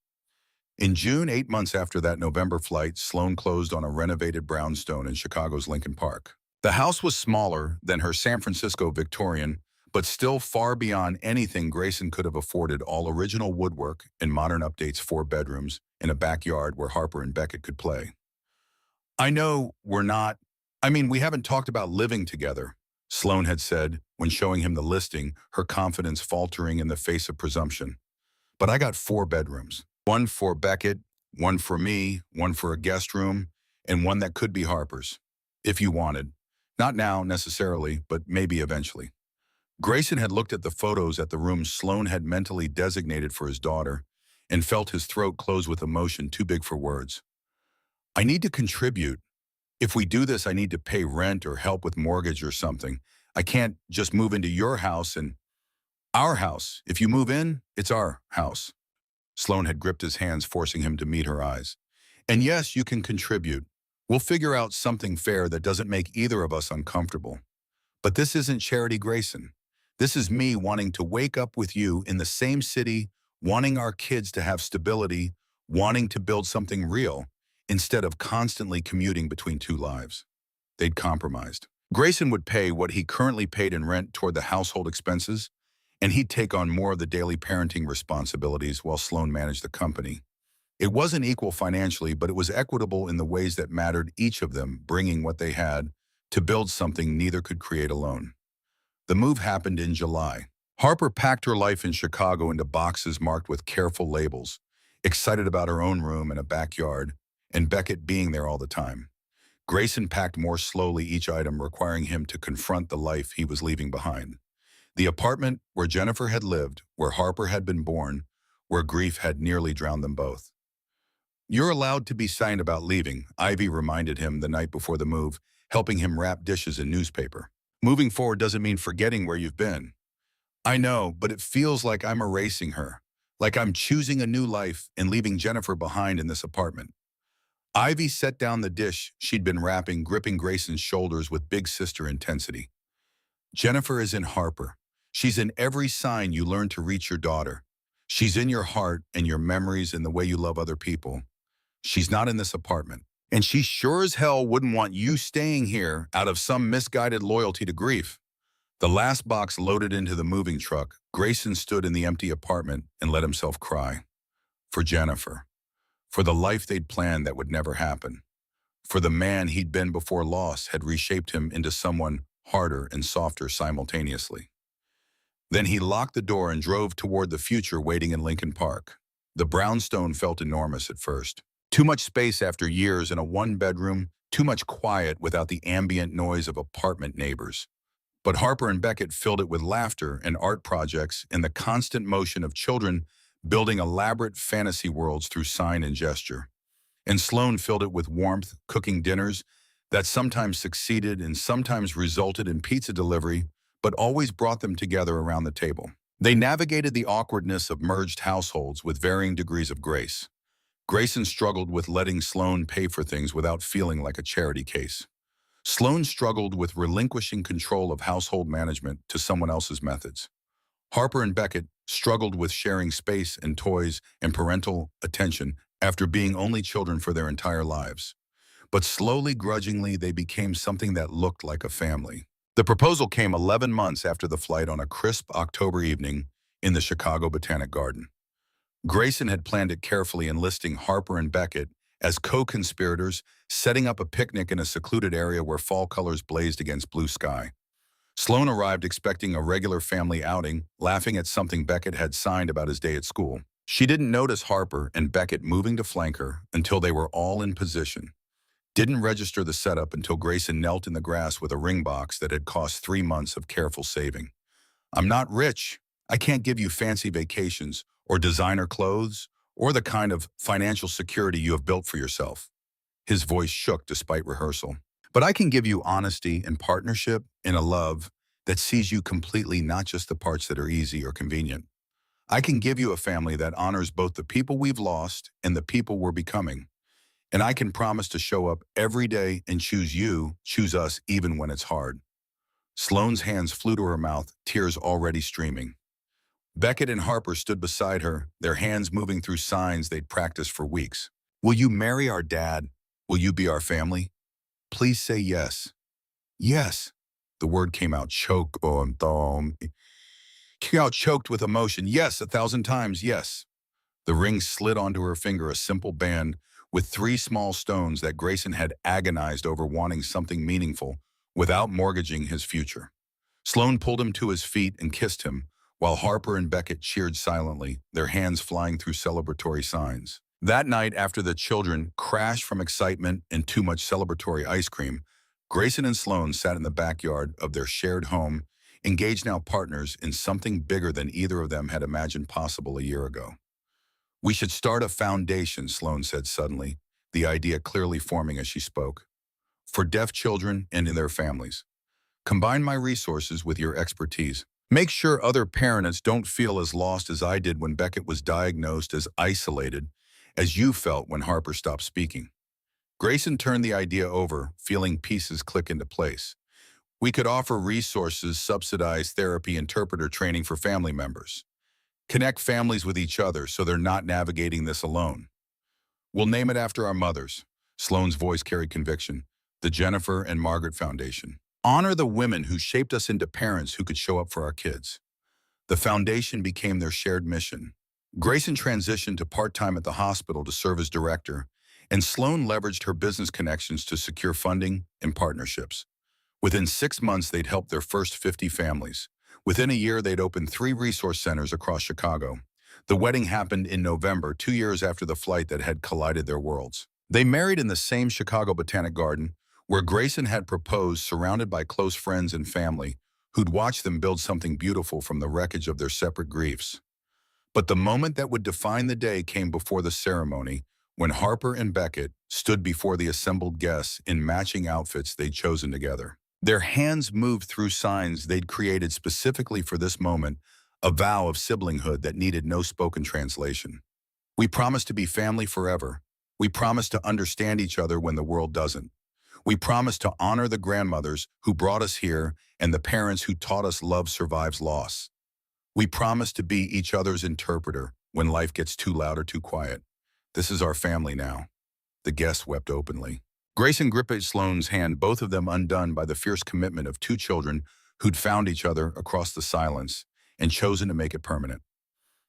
In June, 8 months after that November flight, Sloane closed on a renovated brownstone in Chicago's Lincoln Park. The house was smaller than her San Francisco Victorian, but still far beyond anything Grayson could have afforded, all original woodwork and modern updates, 4 bedrooms, and a backyard where Harper and Beckett could play. "I know we haven't talked about living together," Sloane had said when showing him the listing, her confidence faltering in the face of presumption. "But I got 4 bedrooms. One for Beckett, one for me, one for a guest room, and one that could be Harper's. If you wanted. Not now, necessarily, but maybe eventually." Grayson had looked at the photos at the rooms Sloane had mentally designated for his daughter and felt his throat close with emotion too big for words. "I need to contribute. If we do this, I need to pay rent or help with mortgage or something. I can't just move into your house and our house. If you move in, it's our house." Sloane had gripped his hands, forcing him to meet her eyes. "And yes, you can contribute. We'll figure out something fair that doesn't make either of us uncomfortable. But this isn't Charity Grayson. This is me wanting to wake up with you in the same city, wanting our kids to have stability, wanting to build something real, instead of constantly commuting between two lives." They'd compromised. Grayson would pay what he currently paid in rent toward the household expenses, and he'd take on more of the daily parenting responsibilities while Sloane managed the company. It wasn't equal financially, but it was equitable in the ways that mattered, each of them bringing what they had to build something neither could create alone. The move happened in July. Harper packed her life in Chicago into boxes marked with careful labels, excited about her own room and a backyard, and Beckett being there all the time. Grayson packed more slowly, each item requiring him to confront the life he was leaving behind. The apartment where Jennifer had lived, where Harper had been born, where grief had nearly drowned them both. "You're allowed to be silent about leaving," Ivy reminded him the night before the move, helping him wrap dishes in newspaper. "Moving forward doesn't mean forgetting where you've been." "I know, but it feels like I'm erasing her, like I'm choosing a new life and leaving Jennifer behind in this apartment." Ivy set down the dish she'd been wrapping, gripping Grayson's shoulders with big sister intensity. "Jennifer is in Harper. She's in every sign you learn to reach your daughter. She's in your heart and your memories and the way you love other people. She's not in this apartment. And she sure as hell wouldn't want you staying here out of some misguided loyalty to grief." The last box loaded into the moving truck, Grayson stood in the empty apartment and let himself cry. For Jennifer. For the life they'd planned that would never happen. For the man he'd been before loss had reshaped him into someone harder and softer simultaneously. Then he locked the door and drove toward the future waiting in Lincoln Park. The brownstone felt enormous at first. Too much space after years in a one-bedroom, too much quiet without the ambient noise of apartment neighbors. But Harper and Beckett filled it with laughter and art projects and the constant motion of children building elaborate fantasy worlds through sign and gesture. And Sloan filled it with warmth, cooking dinners that sometimes succeeded and sometimes resulted in pizza delivery, but always brought them together around the table. They navigated the awkwardness of merged households with varying degrees of grace. Grayson struggled with letting Sloan pay for things without feeling like a charity case. Sloan struggled with relinquishing control of household management to someone else's methods. Harper and Beckett struggled with sharing space and toys and parental attention after being only children for their entire lives. But slowly, grudgingly, they became something that looked like a family. The proposal came 11 months after the flight on a crisp October evening in the Chicago Botanic Garden. Grayson had planned it carefully, enlisting Harper and Beckett as co-conspirators, setting up a picnic in a secluded area where fall colors blazed against blue sky. Sloan arrived expecting a regular family outing, laughing at something Beckett had signed about his day at school. She didn't notice Harper and Beckett moving to flank her until they were all in position. Didn't register the setup until Grayson knelt in the grass with a ring box that had cost 3 months of careful saving. "I'm not rich. I can't give you fancy vacations or designer clothes or the kind of financial security you have built for yourself." His voice shook despite rehearsal. "But I can give you honesty and partnership and a love that sees you completely, not just the parts that are easy or convenient. I can give you a family that honors both the people we've lost and the people we're becoming. And I can promise to show up every day and choose us even when it's hard." Sloane's hands flew to her mouth, tears already streaming. Beckett and Harper stood beside her, their hands moving through signs they'd practiced for weeks. "Will you marry our dad? Will you be our family? Please say yes." "Yes." The word came out choked with emotion. "Yes, 1,000 times, yes." The ring slid onto her finger, a simple band with 3 small stones that Grayson had agonized over, wanting something meaningful without mortgaging his future. Sloan pulled him to his feet and kissed him, while Harper and Beckett cheered silently, their hands flying through celebratory signs. That night, after the children crashed from excitement and too much celebratory ice cream, Grayson and Sloan sat in the backyard of their shared home, engaged now partners in something bigger than either of them had imagined possible a year ago. "We should start a foundation," Sloan said suddenly, the idea clearly forming as she spoke. "For deaf children and in their families. Combine my resources with your expertise. Make sure other parents don't feel as lost as I did when Beckett was diagnosed, as isolated as you felt when Harper stopped speaking." Grayson turned the idea over, feeling pieces click into place. "We could offer resources, subsidized therapy, interpreter training for family members. Connect families with each other so they're not navigating this alone. We'll name it after our mothers." Sloane's voice carried conviction. "The Jennifer and Margaret Foundation. Honor the women who shaped us into parents who could show up for our kids." The foundation became their shared mission. Grayson transitioned to part-time at the hospital to serve as director, and Sloan leveraged her business connections to secure funding and partnerships. Within 6 months, they'd helped their first 50 families. Within a year, they'd opened 3 resource centers across Chicago. The wedding happened in November, 2 years after the flight that had collided their worlds. They married in the same Chicago Botanic Garden, where Grayson had proposed, surrounded by close friends and family who'd watched them build something beautiful from the wreckage of their separate griefs. But the moment that would define the day came before the ceremony, when Harper and Beckett stood before the assembled guests in matching outfits they'd chosen together. Their hands moved through signs they'd created specifically for this moment, a vow of siblinghood that needed no spoken translation. "We promise to be family forever. We promise to understand each other when the world doesn't. We promise to honor the grandmothers who brought us here and the parents who taught us love survives loss. We promise to be each other's interpreter when life gets too loud or too quiet. This is our family now." The guests wept openly. Grayson gripped Sloane's hand, both of them undone by the fierce commitment of 2 children who'd found each other across the silence and chosen to make it permanent.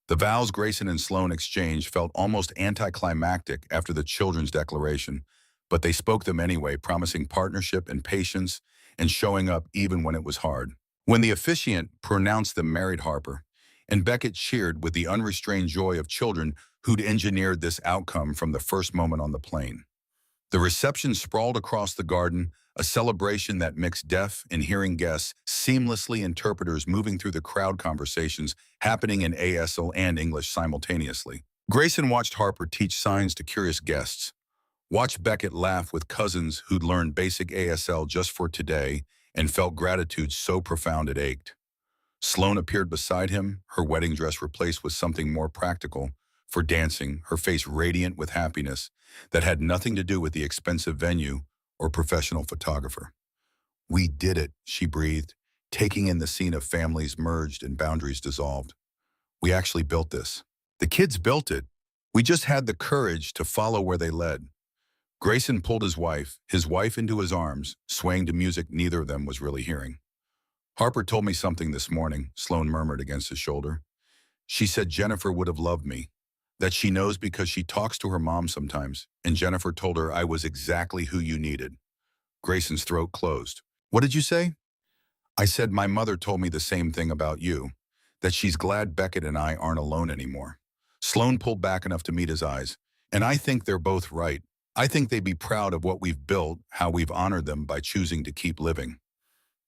The vows Grayson and Sloane exchanged felt almost anticlimactic after the children's declaration, but they spoke them anyway, promising partnership and patience and showing up even when it was hard. When the officiant pronounced them married, Harper and Beckett cheered with the unrestrained joy of children who'd engineered this outcome from the first moment on the plane. The reception sprawled across the garden, a celebration that mixed deaf and hearing guests, seamlessly interpreters moving through the crowd, conversations happening in ASL and English simultaneously. Grayson watched Harper teach signs to curious guests, watched Beckett laugh with cousins who'd learned basic ASL just for today and felt gratitude so profound it ached. Sloane appeared beside him, her wedding dress replaced with something more practical for dancing, her face radiant with happiness that had nothing to do with the expensive venue or professional photographer. "We did it," she breathed, taking in the scene of families merged and boundaries dissolved. "We actually built this. The kids built it. We just had the courage to follow where they led." Grayson pulled his wife into his arms, swaying to music neither of them was really hearing. "Harper told me something this morning," Sloane murmured against his shoulder. "She said Jennifer would have loved me, that she knows because she talks to her mom sometimes, and Jennifer told her I was exactly who you needed." Grayson's throat closed. "What did you say?" "I said my mother told me the same thing about you, that she's glad Beckett and I aren't alone anymore." Sloane pulled back enough to meet his eyes. "And I think they're both right. I think they'd be proud of what we've built, how we've honored them by choosing to keep living."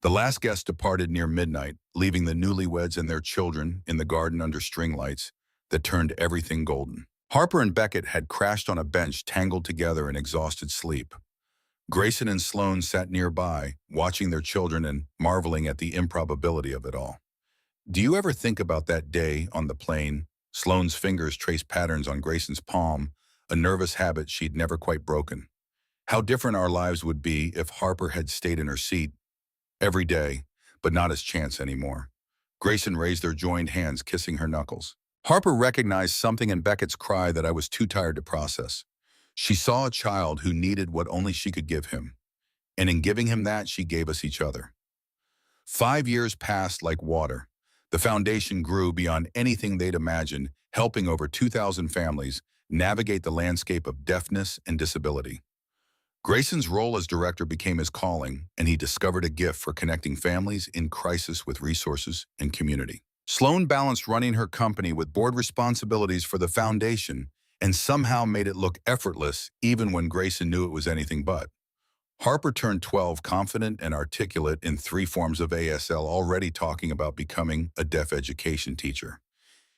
The last guest departed near midnight, leaving the newlyweds and their children in the garden under string lights that turned everything golden. Harper and Beckett had crashed on a bench tangled together in exhausted sleep. Grayson and Sloane sat nearby, watching their children and marveling at the improbability of it all. "Do you ever think about that day on the plane?" Sloane's fingers traced patterns on Grayson's palm, a nervous habit she'd never quite broken. "How different our lives would be if Harper had stayed in her seat every day, but not as Chance anymore." Grayson raised their joined hands, kissing her knuckles. Harper recognized something in Beckett's cry that I was too tired to process. She saw a child who needed what only she could give him, and in giving him that, she gave us each other. 5 years passed like water. The foundation grew beyond anything they'd imagined, helping over 2,000 families navigate the landscape of deafness and disability. Grayson's role as director became his calling, and he discovered a gift for connecting families in crisis with resources and community. Sloane balanced running her company with board responsibilities for the foundation and somehow made it look effortless even when Grayson knew it was anything but. Harper turned 12, confident and articulate in 3 forms of ASL, already talking about becoming a deaf education teacher.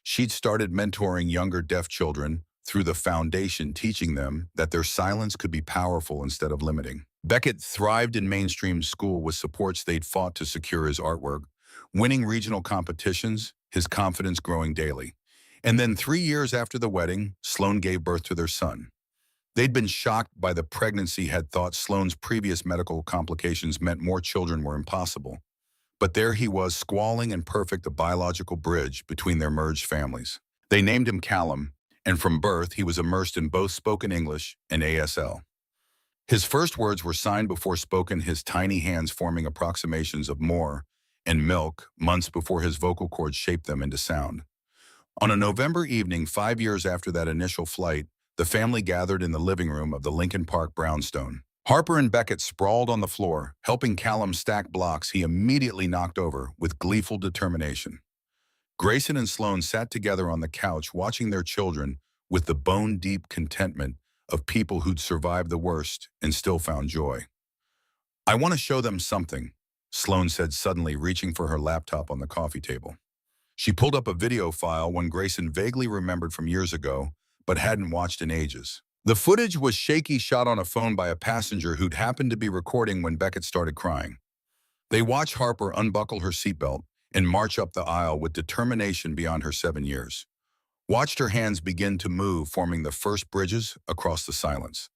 She'd started mentoring younger deaf children through the foundation, teaching them that their silence could be powerful instead of limiting. Beckett thrived in mainstream school with supports they'd fought to secure his artwork, winning regional competitions, his confidence growing daily. And then 3 years after the wedding, Sloane gave birth to their son. They'd been shocked by the pregnancy, had thought Sloane's previous medical complications meant more children were impossible. But there he was, squalling and perfect, a biological bridge between their merged families. They named him Callum, and from birth he was immersed in both spoken English and ASL. His first words were signed before spoken, his tiny hands forming approximations of more and milk months before his vocal cords shaped them into sound. On a November evening 5 years after that initial flight, the family gathered in the living room of the Lincoln Park brownstone. Harper and Beckett sprawled on the floor, helping Callum stack blocks he immediately knocked over with gleeful determination. Grayson and Sloane sat together on the couch, watching their children with the bone-deep contentment of people who'd survived the worst and still found joy. "I want to show them something," Sloane said suddenly, reaching for her laptop on the coffee table. She pulled up a video file, one Grayson vaguely remembered from years ago, but hadn't watched in ages. The footage was shaky, shot on a phone by a passenger who'd happened to be recording when Beckett started crying. They watched Harper unbuckle her seatbelt and march up the aisle with determination beyond her 7 years. Watched her hands begin to move, forming the first bridges across the silence.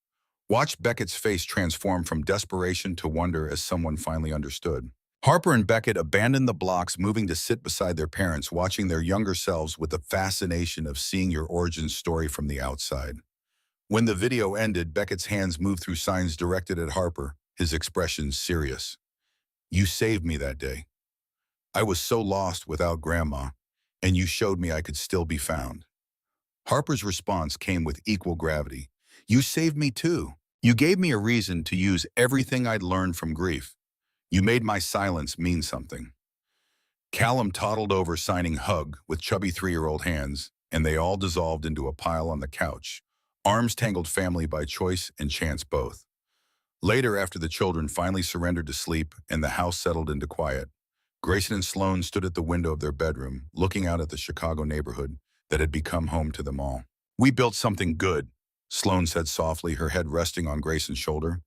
Watched Beckett's face transform from desperation to wonder as someone finally understood. Harper and Beckett abandoned the blocks, moving to sit beside their parents, watching their younger selves with the fascination of seeing your origin story from the outside. When the video ended, Beckett's hands moved through signs directed at Harper, his expression serious. "You saved me that day." I was so lost without Grandma, and you showed me I could still be found. Harper's response came with equal gravity. You saved me too. You gave me a reason to use everything I'd learned from grief. You made my silence mean something. Callum toddled over signing hug with chubby 3-year-old hands, and they all dissolved into a pile on the couch. Arms tangled family by choice and chance both. Later, after the children finally surrendered to sleep and the house settled into quiet, Grayson and Sloane stood at the window of their bedroom, looking out at the Chicago neighborhood that had become home to them all. We built something good, Sloane said softly, her head resting on Grayson's shoulder.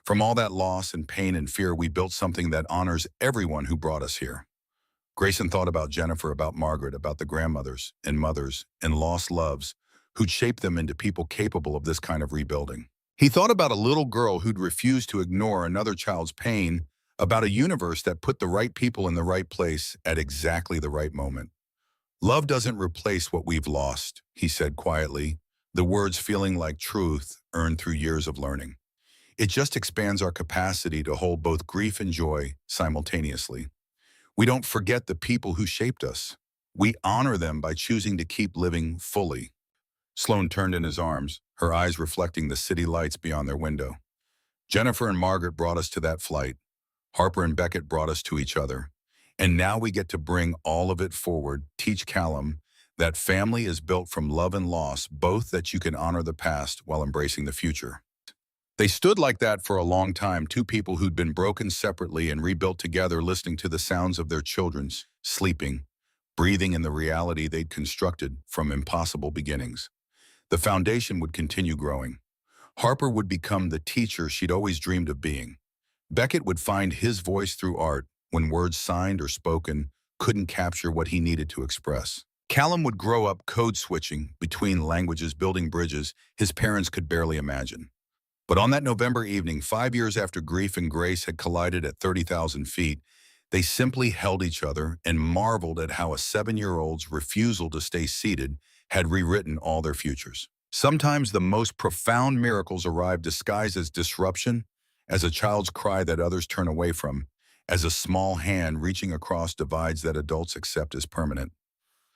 From all that loss and pain and fear, we built something that honors everyone who brought us here. Grayson thought about Jennifer, about Margaret, about the grandmothers and mothers and lost loves who'd shaped them into people capable of this kind of rebuilding. He thought about a little girl who'd refused to ignore another child's pain, about a universe that put the right people in the right place at exactly the right moment. Love doesn't replace what we've lost, he said quietly, the words feeling like truth earned through years of learning. It just expands our capacity to hold both grief and joy simultaneously. We don't forget the people who shaped us. We honor them by choosing to keep living fully. Sloane turned in his arms, her eyes reflecting the city lights beyond their window. Jennifer and Margaret brought us to that flight. Harper and Beckett brought us to each other. And now we get to bring all of it forward, teach Callum that family is built from love and loss, both that you can honor the past while embracing the future. They stood like that for a long time, two people who'd been broken separately and rebuilt together, listening to the sounds of their children's sleeping, breathing in the reality they'd constructed from impossible beginnings. The foundation would continue growing. Harper would become the teacher she'd always dreamed of being. Beckett would find his voice through art when words signed or spoken couldn't capture what he needed to express. Callum would grow up code switching between languages, building bridges his parents could barely imagine. But on that November evening, 5 years after grief and grace had collided at 30,000 feet, they simply held each other and marveled at how a 7-year-old's refusal to stay seated had rewritten all their futures. Sometimes the most profound miracles arrive disguised as disruption, as a child's cry that others turn away from, as a small hand reaching across divides that adults accept as permanent.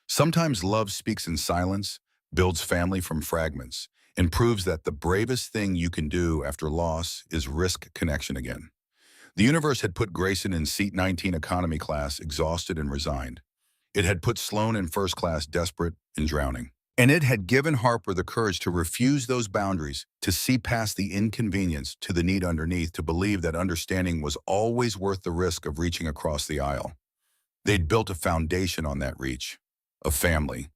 Sometimes love speaks in silence, builds family from fragments, and proves that the bravest thing you can do after loss is risk connection again. The universe had put Grayson in seat 19 economy class, exhausted and resigned. It had put Sloane in first class, desperate and drowning. And it had given Harper the courage to refuse those boundaries, to see past the inconvenience to the need underneath, to believe that understanding was always worth the risk of reaching across the aisle. They'd built a foundation on that reach, a family,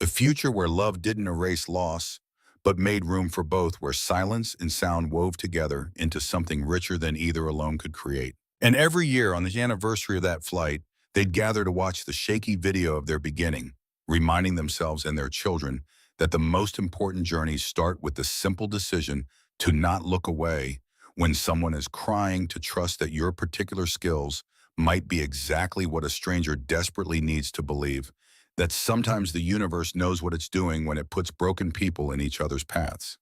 a future where love didn't erase loss, but made room for both, where silence and sound wove together into something richer than either alone could create. And every year on the anniversary of that flight, they'd gather to watch the shaky video of their beginning, reminding themselves and their children that the most important journeys start with the simple decision to not look away when someone is crying, to trust that your particular skills might be exactly what a stranger desperately needs to believe, that sometimes the universe knows what it's doing when it puts broken people in each other's paths.